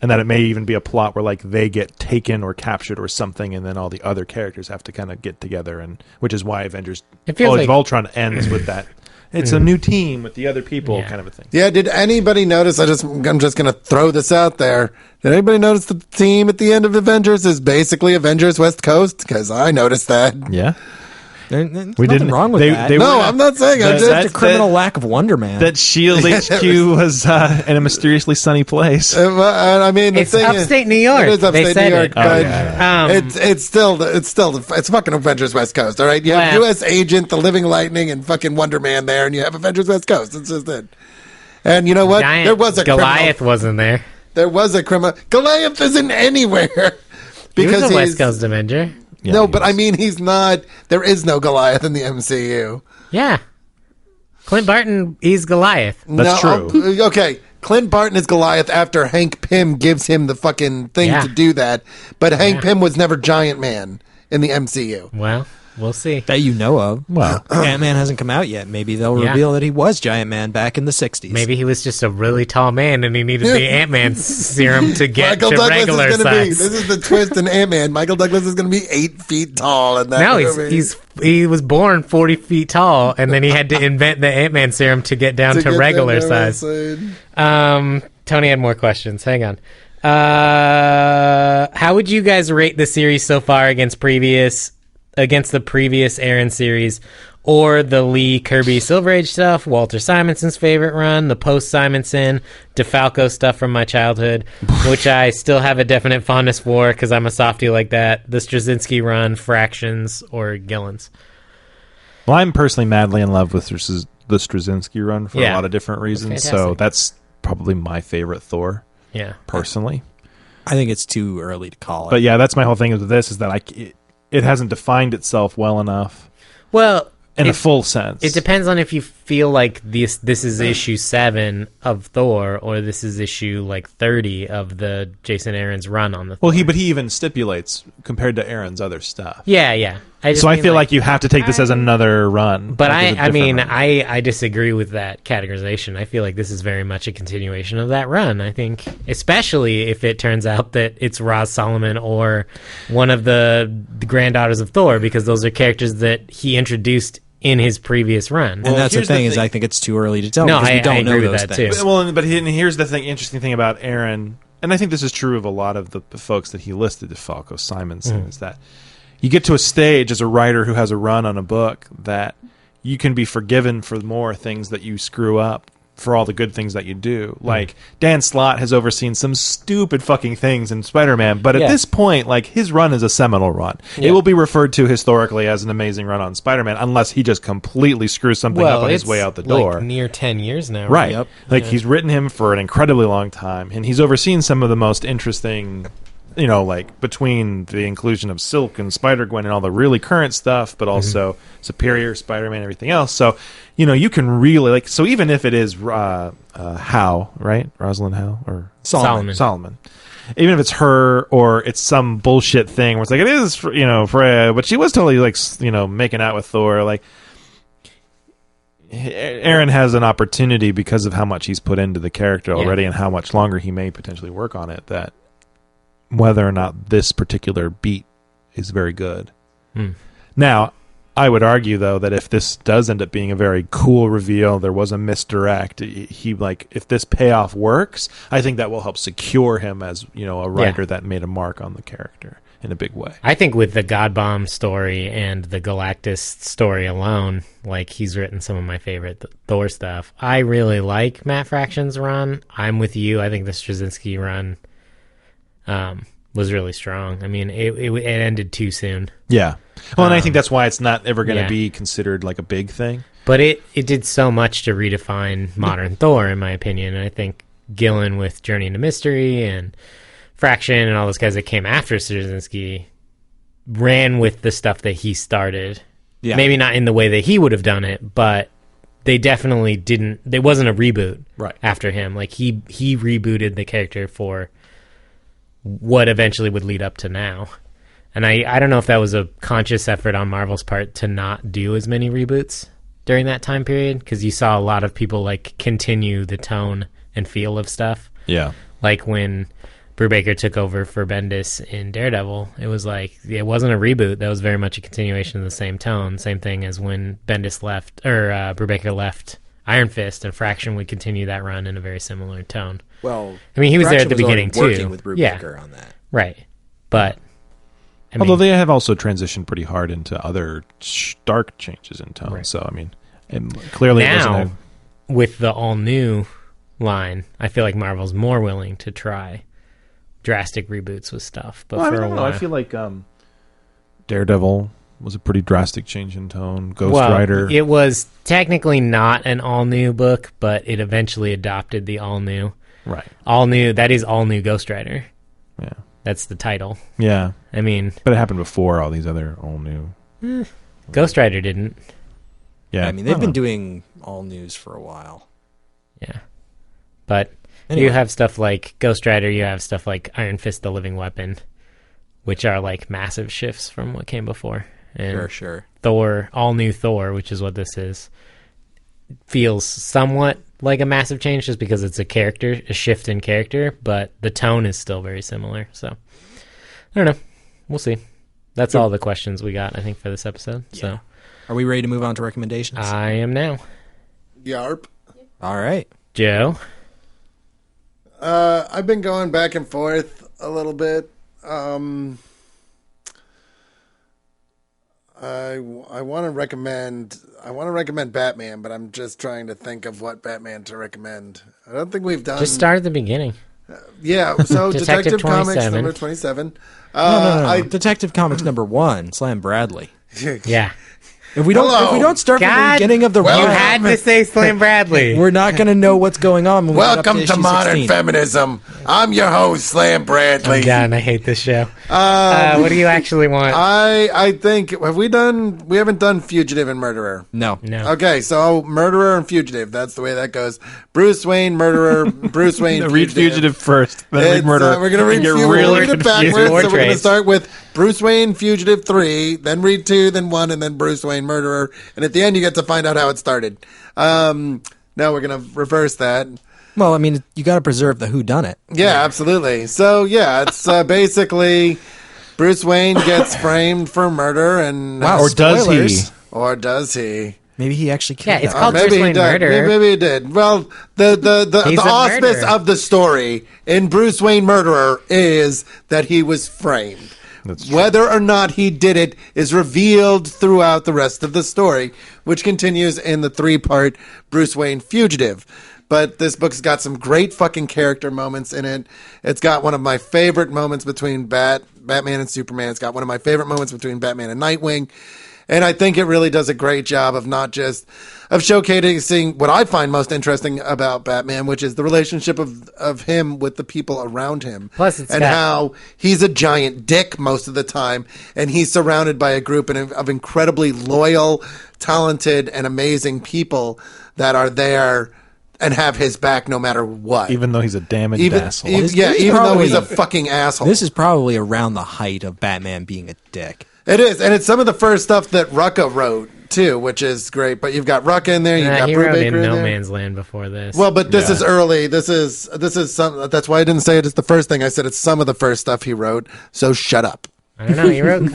And that it may even be a plot where like they get taken or captured or something, and then all the other characters have to kind of get together, and which is why Avengers It feels Age like- of Ultron ends with that. It's a new team with the other people Yeah. kind of a thing. Yeah, did anybody notice? I'm just going to throw this out there. Did anybody notice the team at the end of Avengers is basically Avengers West Coast? Because I noticed that. Yeah. There's We nothing didn't- wrong with they- that. they No, were- I'm not saying. that- I'm just that- It's a criminal lack of Wonder Man. That Shield HQ was in a mysteriously sunny place. I mean, the It's thing upstate is, New York. It is upstate They said New York, it. but it's fucking Avengers West Coast. All right, you have Well- U.S. Agent, the Living Lightning, and fucking Wonder Man there, and you have Avengers West Coast. It's just it. And you know what? Giant There was a Goliath criminal. wasn't there. There was a criminal. Goliath isn't anywhere He was because a West he's Coast Avenger. Yeah, no, he but was. I mean, he's not. There is no Goliath in the MCU. Yeah. Clint Barton, he's Goliath. That's No, true. Okay, Clint Barton is Goliath after Hank Pym gives him the fucking thing Yeah. to do that. But Hank Yeah. Pym was never Giant Man in the MCU. Well, We'll see. That you know of. Well, Ant-Man hasn't come out yet. Maybe they'll Yeah. reveal that he was Giant Man back in the 60s. Maybe he was just a really tall man and he needed the Ant-Man serum to get Michael to Douglas regular is going to be. size. This is the twist in Ant-Man. Michael Douglas is going to be 8 feet tall in that No, movie. he was born 40 feet tall, and then he had to invent the Ant-Man serum to get down to get regular that size. side. Tony had more questions. Hang on. How would you guys rate the series so far against the previous Aaron series, or the Lee Kirby Silver Age stuff, Walter Simonson's favorite run, the post Simonson, DeFalco stuff from my childhood, which I still have a definite fondness for because I'm a softie like that, the Straczynski run, Fractions, or Gillen's? well, I'm personally madly in love with the Straczynski run for a lot of different reasons. So fantastic. that's probably my favorite Thor, Yeah. personally. I think it's too early to call it. But yeah, that's my whole thing with this, is that it hasn't defined itself well enough Well, in a full sense. it depends on if you feel like this is issue 7 of Thor, or this is issue like 30 of the Jason Aaron's run on the Thor. Well, he even stipulates compared to Aaron's other stuff. Yeah. So I feel like you have to take this as another run. But like as a I mean, different run. I disagree with that categorization. I feel like this is very much a continuation of that run. I think, especially if it turns out that it's Roz Solomon or one of the granddaughters of Thor, because those are characters that he introduced in his previous run. and that's the here's the thing, is thing. I think it's too early to tell No, because we don't I know agree with those that, things. too. Well, but here's the interesting thing about Aaron, and I think this is true of a lot of the folks that he listed, DeFalco, Simonson, is that you get to a stage as a writer who has a run on a book that you can be forgiven for more things that you screw up for all the good things that you do. Like, Dan Slott has overseen some stupid fucking things in Spider-Man, but at this point, like, his run is a seminal run. It will be referred to historically as an amazing run on Spider-Man, unless he just completely screws something up on his way out the door. Like near 10 years now. Right. Yep. Like, he's written him for an incredibly long time, and he's overseen some of the most interesting, like, between the inclusion of Silk and Spider-Gwen and all the really current stuff, but also Superior, Spider-Man, everything else. So, you can really, like, so even if it is Howe, right? Rosalind Howe? Or Solomon. Even if it's her, or it's some bullshit thing where it's like, it is, Freya, but she was totally, like, making out with Thor. Like, Aaron has an opportunity because of how much he's put into the character already and how much longer he may potentially work on it, that whether or not this particular beat is very good. Now, I would argue, though, that if this does end up being a very cool reveal, there was a misdirect, if this payoff works, I think that will help secure him as, a writer that made a mark on the character in a big way. I think with the God Bomb story and the Galactus story alone, like, he's written some of my favorite Thor stuff. I really like Matt Fraction's run. I'm with you. I think the Straczynski run was really strong. I mean, it ended too soon. Yeah. Well, and I think that's why it's not ever going to yeah. be considered like a big thing. But it did so much to redefine modern Thor, in my opinion. And I think Gillen with Journey into Mystery and Fraction and all those guys that came after Straczynski ran with the stuff that he started. Yeah. Maybe not in the way that he would have done it, but they definitely didn't. There wasn't a reboot after him. Like, he rebooted the character for what eventually would lead up to now. And I don't know if that was a conscious effort on Marvel's part to not do as many reboots during that time period, because you saw a lot of people, like, continue the tone and feel of stuff. Yeah. Like when Brubaker took over for Bendis in Daredevil, it was like, it wasn't a reboot. That was very much a continuation of the same tone. Same thing as when Bendis left, or Brubaker left Iron Fist, and Fraction would continue that run in a very similar tone. Well, I mean, he was there at Fraction the was already beginning, working too. with Brubaker on that. Right. But Although they have also transitioned pretty hard into other stark changes in tone. Right. So, I mean, clearly it wasn't with the all-new line, I feel like Marvel's more willing to try drastic reboots with stuff. But for a while, I feel like Daredevil was a pretty drastic change in tone. Ghost Rider. It was technically not an all-new book, but it eventually adopted the all-new. Right. All-new, that is all-new Ghost Rider. Yeah. That's the title. Yeah. I mean, but it happened before all these other all-new. Ghost Rider didn't. Yeah. I mean, they've been doing all news for a while. Yeah. But Anyway. you have stuff like Ghost Rider, you have stuff like Iron Fist, the Living Weapon, which are like massive shifts from what came before. And Sure. Thor, all new Thor, which is what this is, feels somewhat like a massive change just because it's a shift in character, but the tone is still very similar. So I don't know. We'll see. That's all the questions we got, I think, for this episode. Yeah. So Are we ready to move on to recommendations? I am now. Yarp. All right. Joe? I've been going back and forth a little bit. I want to recommend Batman, but I'm just trying to think of what Batman to recommend. I don't think we've done. Just start at the beginning. Yeah, so Detective Detective Comics 27. number 27. No. Detective Comics number 1, Slam Bradley. Yeah. If we don't start from the God, beginning of the You run, had to say Slim Bradley. we're not going to know what's going on. When we get up Welcome to issue Modern 16. Feminism. I'm your host, Slam Bradley. I'm done. I hate this show. What do you actually want? I think we haven't done Fugitive and Murderer. No. Okay, so Murderer and Fugitive. That's the way that goes. Bruce Wayne, Murderer, Bruce Wayne, Read Fugitive first, then read It's, Murderer. we're going to read You're Fugitive. really We'll read it backwards. confused. So we're going to Portraits. start with Bruce Wayne, Fugitive 3, then read 2, then 1, and then Bruce Wayne, Murderer. And at the end, you get to find out how it started. Now we're going to reverse that. Well, I mean, you got to preserve the whodunit. Yeah, absolutely. So, yeah, it's basically Bruce Wayne gets framed for murder. And Wow, Or does he? spoilers. Or does he? Maybe he actually Yeah, killed it's them. called Bruce Wayne did. Murder. Maybe he did. Well, the He's a auspice murderer. of the story in Bruce Wayne Murderer is that he was framed. That's true. Whether or not he did it is revealed throughout the rest of the story, which continues in the 3-part Bruce Wayne Fugitive. But this book's got some great fucking character moments in it. It's got one of my favorite moments between Batman and Superman. It's got one of my favorite moments between Batman and Nightwing. And I think it really does a great job of not just of showcasing what I find most interesting about Batman, which is the relationship of him with the people around him. Plus it's and got- how he's a giant dick most of the time, and he's surrounded by a group of incredibly loyal, talented, and amazing people that are there and have his back no matter what. Even though he's a damaged asshole. even This is though probably- he's a fucking asshole. This is probably around the height of Batman being a dick. It is, and it's some of the first stuff that Rucka wrote too, which is great. But you've got Rucka in there, you've got He wrote Brubaker in in No there. Man's Land before this. Well, but this Yeah. is early. This is some. That's why I didn't say it as the first thing. I said it's some of the first stuff he wrote. So shut up. I don't know. He wrote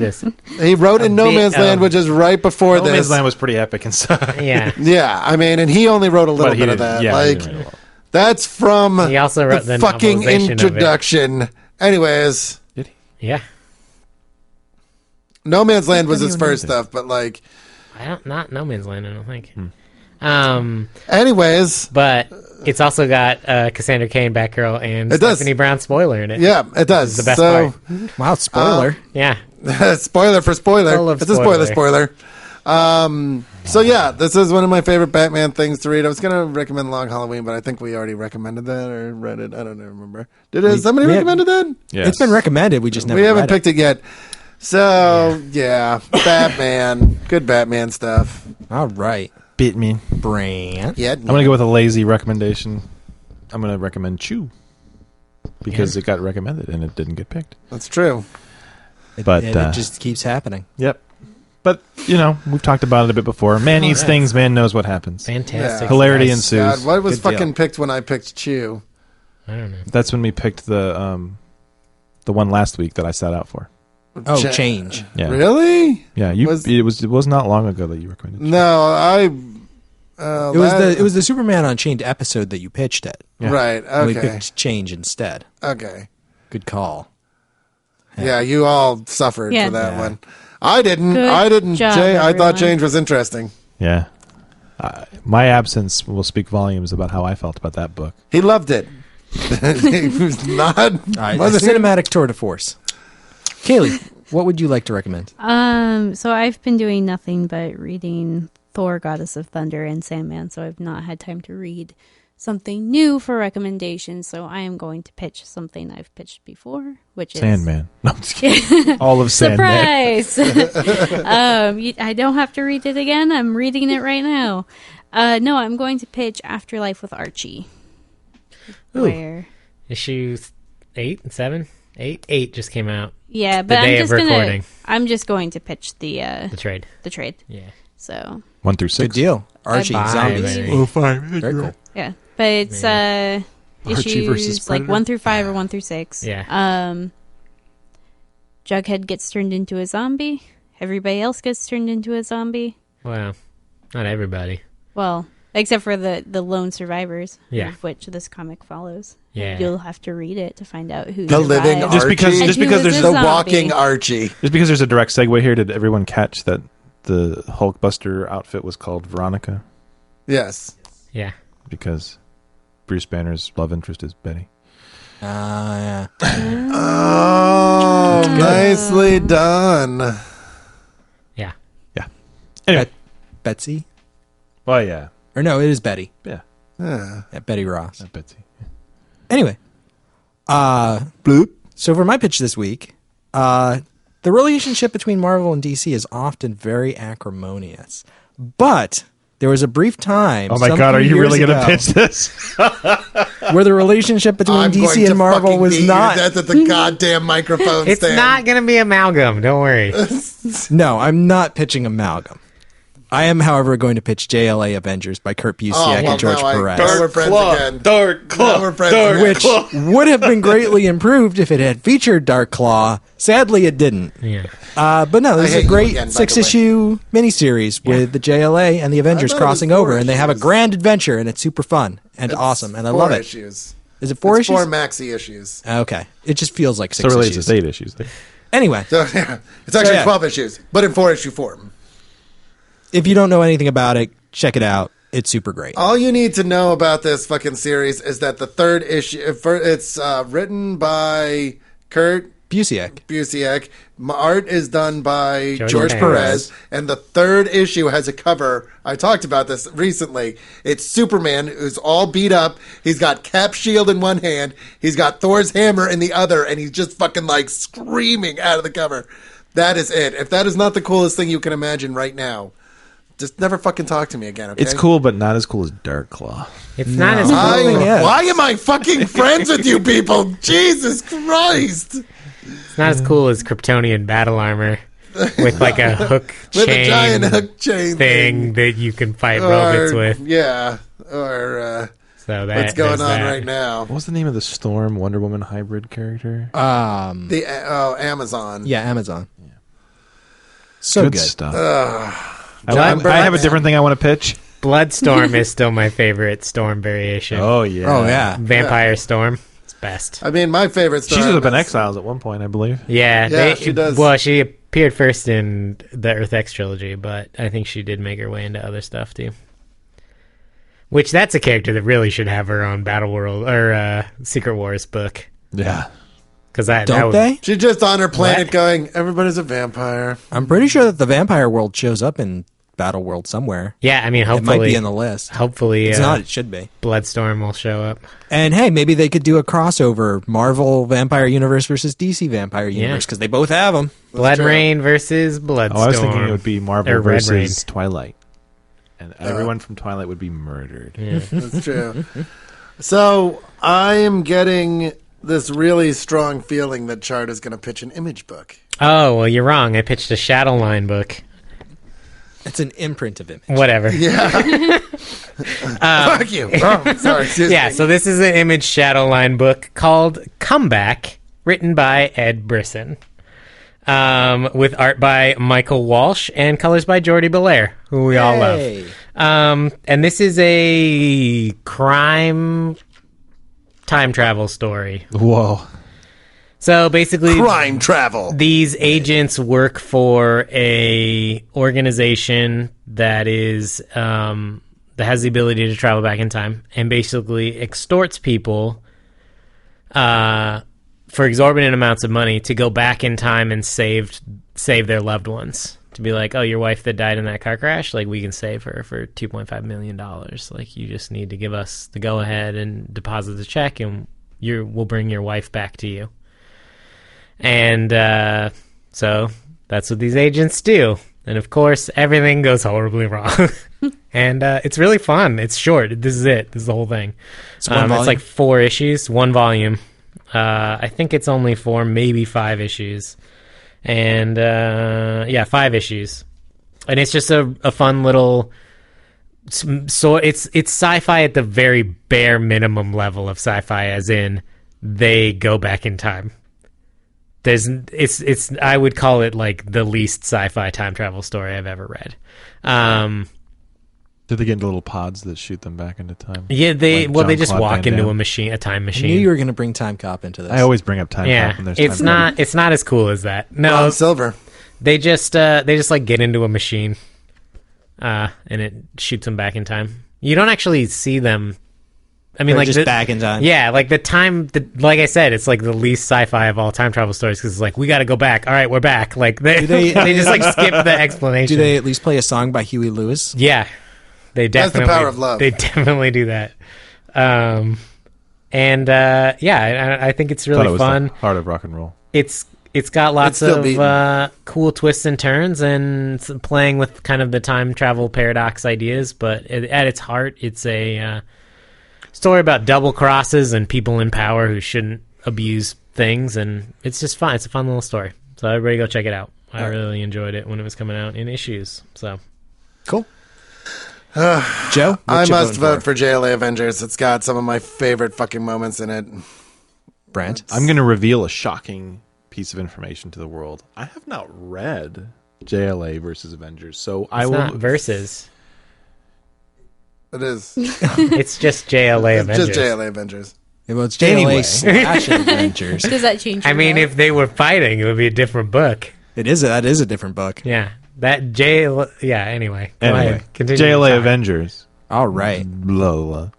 this. He wrote in No bit Man's Land, of- which is right before No this. Man's Land was pretty epic inside. Yeah. Yeah, I mean, and he only wrote a little But he bit of didn't- that. yeah, he like didn't write a lot. that's from He also wrote the fucking novelization of it. introduction. Anyways, Did he? Yeah. No Man's Land was didn't his even know first that. stuff, but like, Not No Man's Land, I don't think. Hmm. anyways, But it's also got Cassandra Cain, Batgirl, and It does. Stephanie Brown spoiler in it. yeah, it does. The best so, part. Wow, spoiler. Yeah. spoiler for spoiler. Full of It's a spoiler. So yeah, this is one of my favorite Batman things to read. I was gonna recommend Long Halloween, but I think we already recommended that or read it. I don't remember. Somebody we had- recommended that? Yes. It's been recommended. We just never We haven't read picked it yet. So yeah, Batman, good Batman stuff. All right. Bit me. Brant. Yeah, I'm going to go with a lazy recommendation. I'm going to recommend Chew. Because it got recommended and it didn't get picked. that's true. But, it just keeps happening. Yep. But, we've talked about it a bit before. Man eats things, man knows what happens. Fantastic. Yeah. Hilarity Nice. ensues. God, what was Good deal. fucking picked when I picked Chew? I don't know. That's when we picked the one last week that I sat out for. Oh, Cha- change. Yeah. Really? Yeah, Was- it was not long ago that you recommended. Chew. No, I. It was the Superman Unchained episode that you pitched it. Yeah. Right. And we Okay. picked change instead. Okay. Good call. Yeah, you all suffered Yeah. for that Yeah. one. I didn't. Good I didn't. job, I thought everyone. change was interesting. Yeah. My absence will speak volumes about how I felt about that book. He loved it. He was not. All right, wasn't cinematic tour de force. Kaylee, what would you like to recommend? So I've been doing nothing but reading Thor, Goddess of Thunder, and Sandman, so I've not had time to read something new for recommendations, so I am going to pitch something I've pitched before, which is... Sandman. No, I'm just kidding. All of Sandman. Surprise! I don't have to read it again. I'm reading it right now. No, I'm going to pitch Afterlife with Archie. Ooh. Where... Issue 8 and 7? 8 just came out. Yeah, The but day of recording. I'm just going to pitch the trade. The trade. Yeah. So 1 through 6. Good deal. Archie, Bye, zombies. baby. Oh, fine. Very cool. yeah, but it's Archie versus issues like Predator? 1 through 5 or 1 through 6. Yeah. Jughead gets turned into a zombie. Everybody else gets turned into a zombie. Well, not everybody. Well, except for the lone survivors, Yeah. of which this comic follows. Yeah. You'll have to read it to find out who The living survived. Just because- Archie. just And who because was there's a the zombie. walking Archie. Just because there's a direct segue here, did everyone catch that the Hulkbuster outfit was called Veronica? Yes. Yeah. Because Bruce Banner's love interest is Betty. Yeah. Oh, nicely done. Yeah. Yeah. Anyway. Betsy? Well, yeah. Or no, it is Betty. Yeah. Yeah. Yeah, Betty Ross. Not Betsy. Anyway. Bloop. So for my pitch this week, the relationship between Marvel and DC is often very acrimonious. But there was a brief time. Oh my some God, are few you really years going to ago, pitch this? where the relationship between I'm going DC to and Marvel fucking was beat not. your death at the goddamn microphone It's stand. not going to be amalgam. Don't worry. No, I'm not pitching Amalgam. I am, however, going to pitch JLA Avengers by Kurt Busiek and George Perez. Now we're friends again. Dark Now we're friends again. Which would have been greatly improved if it had featured Dark Claw. Sadly, it didn't. Yeah. But no, this I is hate a you great again, by the way. 6-issue miniseries with the JLA and the Avengers I thought it was crossing 4 over, and they have a issues. grand adventure, and it's super fun and awesome, and I love 4 it. issues. Is it 4 It's issues? 4 maxi issues. Okay. It just feels like 6 So really, it's issues. just 8 issues. Anyway, So yeah, it's actually yeah. 12 issues, but in 4-issue form. if you don't know anything about it, check it out. It's super great. All you need to know about this fucking series is that the 3rd issue, it's written by Kurt Busiek. Art is done by George George Perez. Perez, and the 3rd issue has a cover. I talked about this recently. It's Superman, who's all beat up. He's got Cap's shield in one hand. He's got Thor's hammer in the other, and he's just fucking like screaming out of the cover. That is it. If that is not the coolest thing you can imagine right now, just never fucking talk to me again, okay? It's cool, but not as cool as Dark Claw. It's not as I- cool. Yeah. Why am I fucking friends with you people? Jesus Christ. It's not as cool as Kryptonian battle armor with like a hook With chain a giant hook chain thing that you can fight robots with. Yeah. Or So that, what's going there's on that. right now? What was the name of the Storm Wonder Woman hybrid character? The Amazon. Yeah, Amazon. So good. stuff. John I have a Burnett. different thing I want to pitch. Bloodstorm is still my favorite storm variation. Oh, yeah. Oh, yeah. Vampire Storm. It's best. I mean, my favorite She story. should have been exiled at one point, I believe. Yeah, Yeah, she does. Well, she appeared first in the Earth X trilogy, but I think she did make her way into other stuff too. Which that's a character that really should have her own Battle World or Secret Wars book. Yeah. Because that Don't would, they? She's just on her planet What? going, everybody's a vampire. I'm pretty sure that the vampire world shows up in Battle World somewhere. Yeah, I mean, It hopefully, might be in the list. hopefully, It's not. It should be. Bloodstorm will show up. And hey, maybe they could do a crossover Marvel Vampire Universe versus DC Vampire Universe because they both have them. Blood true. Rain versus Bloodstorm. Oh, I was thinking it would be Marvel Or Red versus Twilight. And everyone from Twilight would be murdered. Yeah. That's true. So I am getting this really strong feeling that Chart is going to pitch an image book. Oh, well, you're wrong. I pitched a Shadowline book. It's an imprint of Image. Whatever. Yeah. Fuck you. Oh, sorry. Excuse Yeah, me. so this is an Image Shadowline book called Comeback, written by Ed Brisson, with art by Michael Walsh and colors by Jordi Belair, who we all love. Hey. And this is a crime time travel story. Whoa. So basically, Crime travel. these agents work for a organization that is that has the ability to travel back in time and basically extorts people for exorbitant amounts of money to go back in time and save their loved ones. To be like, oh, your wife that died in that car crash, like we can save her for $2.5 million. Like you just need to give us the go ahead and deposit the check, and we'll bring your wife back to you. And so that's what these agents do. And of course, everything goes horribly wrong. And it's really fun. It's short. This is it. This is the whole thing. It's one It's volume? like 4 issues, 1 volume. I think it's only 4, maybe 5 issues. And 5 issues. And it's just a fun little... So it's sci-fi at the very bare minimum level of sci-fi, as in they go back in time. It's I would call it like the least sci-fi time travel story I've ever read. Did they get into little pods that shoot them back into time? Yeah, they just Jean-Claude walk Van into Damme? a time I machine. knew you were going to bring Time Cop into this. I always bring up time cop when there's it's time not it's not as cool as that. No, Ron Silver. they just like get into a machine, and it shoots them back in time. You don't actually see them. I mean, They're like just back in time. Yeah, like like I said, it's like the least sci-fi of all time travel stories because it's like we got to go back. All right, we're back. Like they they just like skip the explanation. Do they at least play a song by Huey Lewis? Yeah, they That's the definitely. power of love. They definitely do that. I think it's really Thought it was fun. the heart of rock and roll. It's got lots It's still of beaten. cool twists and turns and playing with kind of the time travel paradox ideas. But at its heart, it's a story about double crosses and people in power who shouldn't abuse things, and it's just fun. It's a fun little story. So everybody go check it out. I really enjoyed it when it was coming out in issues. So Cool. Joe? I what you must voting vote for JLA Avengers. It's got some of my favorite fucking moments in it. Brent? I'm going to reveal a shocking piece of information to the world. I have not read JLA versus Avengers, so I it's will. not versus. It is. It's just JLA It's Avengers. just JLA Avengers. Well, it's JLA Anyway. slash Adventures. Does that change? I your mean, vote? if they were fighting, it would be a different book. That is a different book. Yeah, that J. Yeah. Anyway, go Anyway, ahead. Continue. JLA Sorry. Avengers. All right. Blah, blah.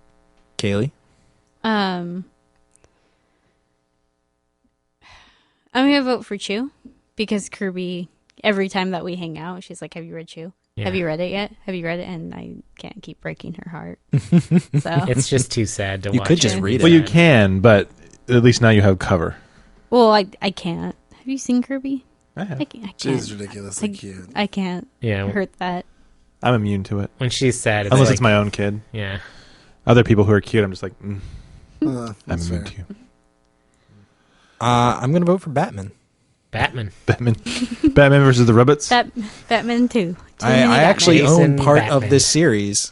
Kaylee? I'm gonna vote for Chew because Kirby. Every time that we hang out, she's like, "Have you read Chew? Yeah. Have you read it yet? Have you read it?" And I can't keep breaking her heart. So It's just too sad to You watch. could just it. read it. Well, you can, but at least now you have cover. well, I can't. Have you seen Kirby? I have. I can't. She's ridiculously I- cute. I can't Yeah, hurt that. I'm immune to it. when she's sad, it's Unless like, it's my own kid. yeah. Other people who are cute, I'm just like, I'm That's immune fair. to you. I'm going to vote for Batman. Batman. Batman. Batman versus the Rabbits. Batman 2. I actually Jason own part Batman. of this series,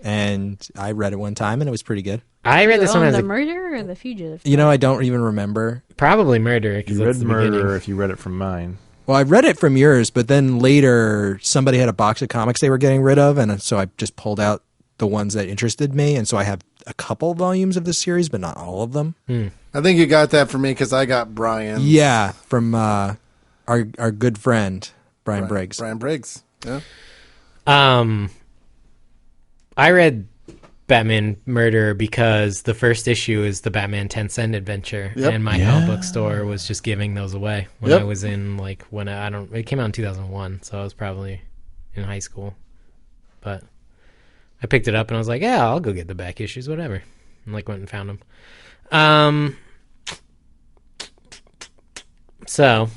and I read it one time, and it was pretty good. I read this one as the a murder or the fugitive. You know, I don't even remember. probably murder. 'Cause You that's read the Murder beginning. if you read it from mine. Well, I read it from yours, but then later somebody had a box of comics they were getting rid of, and so I just pulled out the ones that interested me, and so I have a couple volumes of this series, but not all of them. I think you got that from me because I got Brian. Yeah, from our good friend Brian Briggs. Brian Briggs. Yeah. I read Batman Murder because the first issue is the Batman 10-cent adventure, Yep. and my Yeah. comic book store was just giving those away when Yep. I was in it came out in 2001, so I was probably in high school. But I picked it up and I was like, yeah, I'll go get the back issues, whatever. And like went and found them. So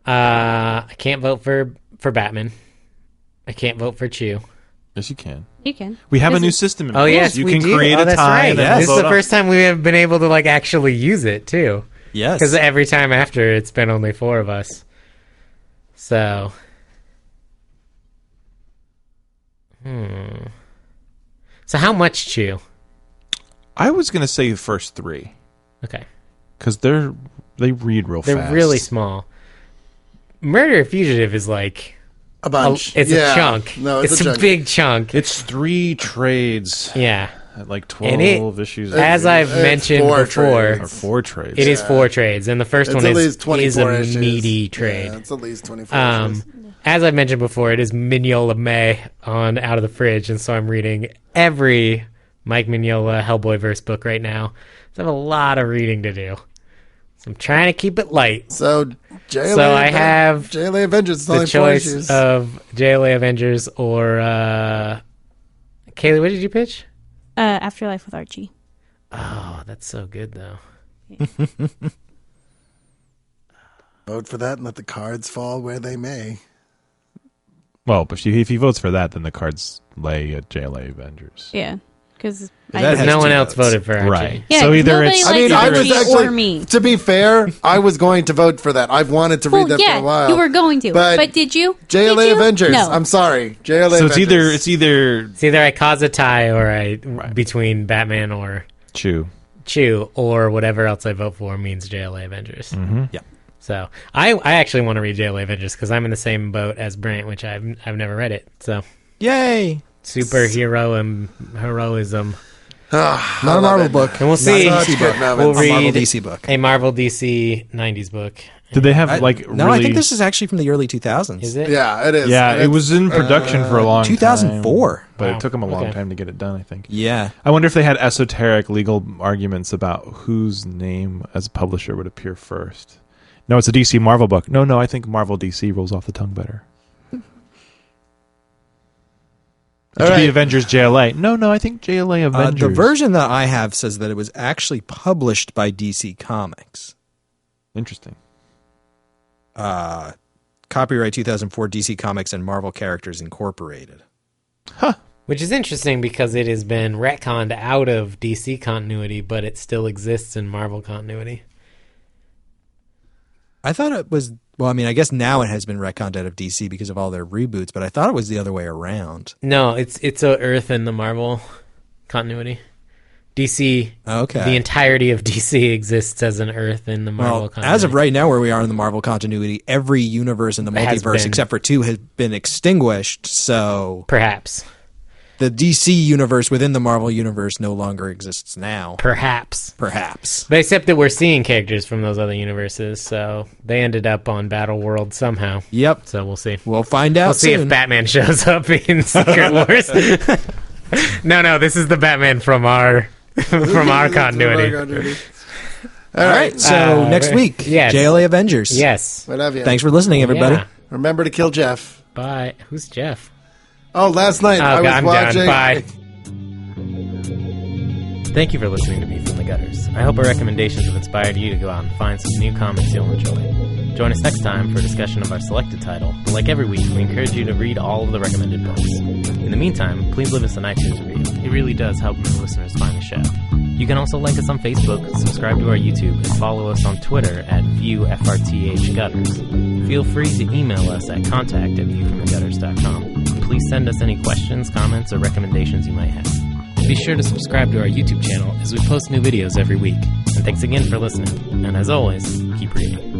I can't vote for Batman. I can't vote for Chew. Yes, you can. You can. We have a This new is- system in Oh place. yes, you we can do. create Oh, a that's tie. right. and then This is vote the on- first time we have been able to like actually use it too. Yes. Because every time after, it's been only 4 of us. So, So how much Chew? I was going to say the first 3 Okay, because they read real they're fast. really small. Murder Fugitive is like A bunch. it's Yeah. a chunk. No, it's a chunk. big chunk. It's 3 trades Yeah. at like And it- 12 issues. As I've It's mentioned 4 before, trades. or 4 trades. it is 4 trades, and the first It's one at is least 24 a issues. meaty trade. Yeah, it's at least 24 issues. As I've mentioned before, it is Mignola May on Out of the Fridge, and so I'm reading every Mike Mignola Hellboyverse book right now. So I have a lot of reading to do. So I'm trying to keep it light. So, JLA, So I have JLA Avengers. It's the only 4 choice issues. of JLA Avengers or Kaylee, what did you pitch? Afterlife with Archie. Oh, that's so good though. Vote for that and let the cards fall where they may. Well, but if he votes for that, then the cards lay at JLA Avengers. Yeah. because That has no one two else votes. voted for Archie. Right. Yeah, So either nobody it's likes I mean, I was Archie actually, or me. to be fair, I was going to vote for that. I've wanted to read that for a while. you were going to, but did you? JLA Did you? Avengers. No. I'm sorry, JLA. So Avengers. it's either It's either I cause a tie or between Batman or Chew. or whatever else I vote for means JLA Avengers. Mm-hmm. Yeah. So I actually want to read JLA Avengers because I'm in the same boat as Brant, which I've never read it. So Yay! superhero and heroism. Ah, Not a Marvel book. And we'll see. Not DC book. We'll A Marvel read DC book. a Marvel DC 90s book. Did they have No, really? I think this is actually from the early 2000s. Is it? Yeah, it is. Yeah, And it was in production for a long 2004. time. But Wow. it took them a long Okay. time to get it done, I think. Yeah. I wonder if they had esoteric legal arguments about whose name as a publisher would appear first. No, it's a DC Marvel book. No, I think Marvel DC rolls off the tongue better. It should be Avengers JLA. No, I think JLA Avengers. The version that I have says that it was actually published by DC Comics. Interesting. Copyright 2004 DC Comics and Marvel Characters Incorporated. Which is interesting because it has been retconned out of DC continuity, but it still exists in Marvel continuity. I thought it was, well, I mean, I guess now it has been retconned out of DC because of all their reboots, but I thought it was the other way around. No, it's a Earth in the Marvel continuity. DC, Okay. the entirety of DC exists as an Earth in the Marvel Well, continuity. as of right now, where we are in the Marvel continuity, every universe in the Has multiverse, been. except for 2, has been extinguished. So Perhaps. the DC universe within the Marvel universe no longer exists now. Perhaps. Perhaps. But except that we're seeing characters from those other universes, so they ended up on Battle World somehow. Yep. So we'll see. We'll find out We'll see soon. if Batman shows up in Secret Wars. No, this is the Batman from our continuity. All right. So next week, yes. JLA Avengers. Yes. We love you. Thanks for listening, everybody. Yeah. Remember to kill Jeff. Bye. Who's Jeff? Oh, last night I was I'm watching. done. Bye. Thank you for listening to Me from the Gutters. I hope our recommendations have inspired you to go out and find some new comics you'll enjoy. Join us next time for a discussion of our selected title, but like every week, we encourage you to read all of the recommended books. In the meantime, please leave us an iTunes review. It really does help new listeners find the show. You can also like us on Facebook, subscribe to our YouTube, and follow us on Twitter at ViewFRTHGutters. Feel free to email us at contact@viewfromthegutters.com. Please send us any questions, comments, or recommendations you might have. Be sure to subscribe to our YouTube channel as we post new videos every week. And thanks again for listening. And as always, keep reading.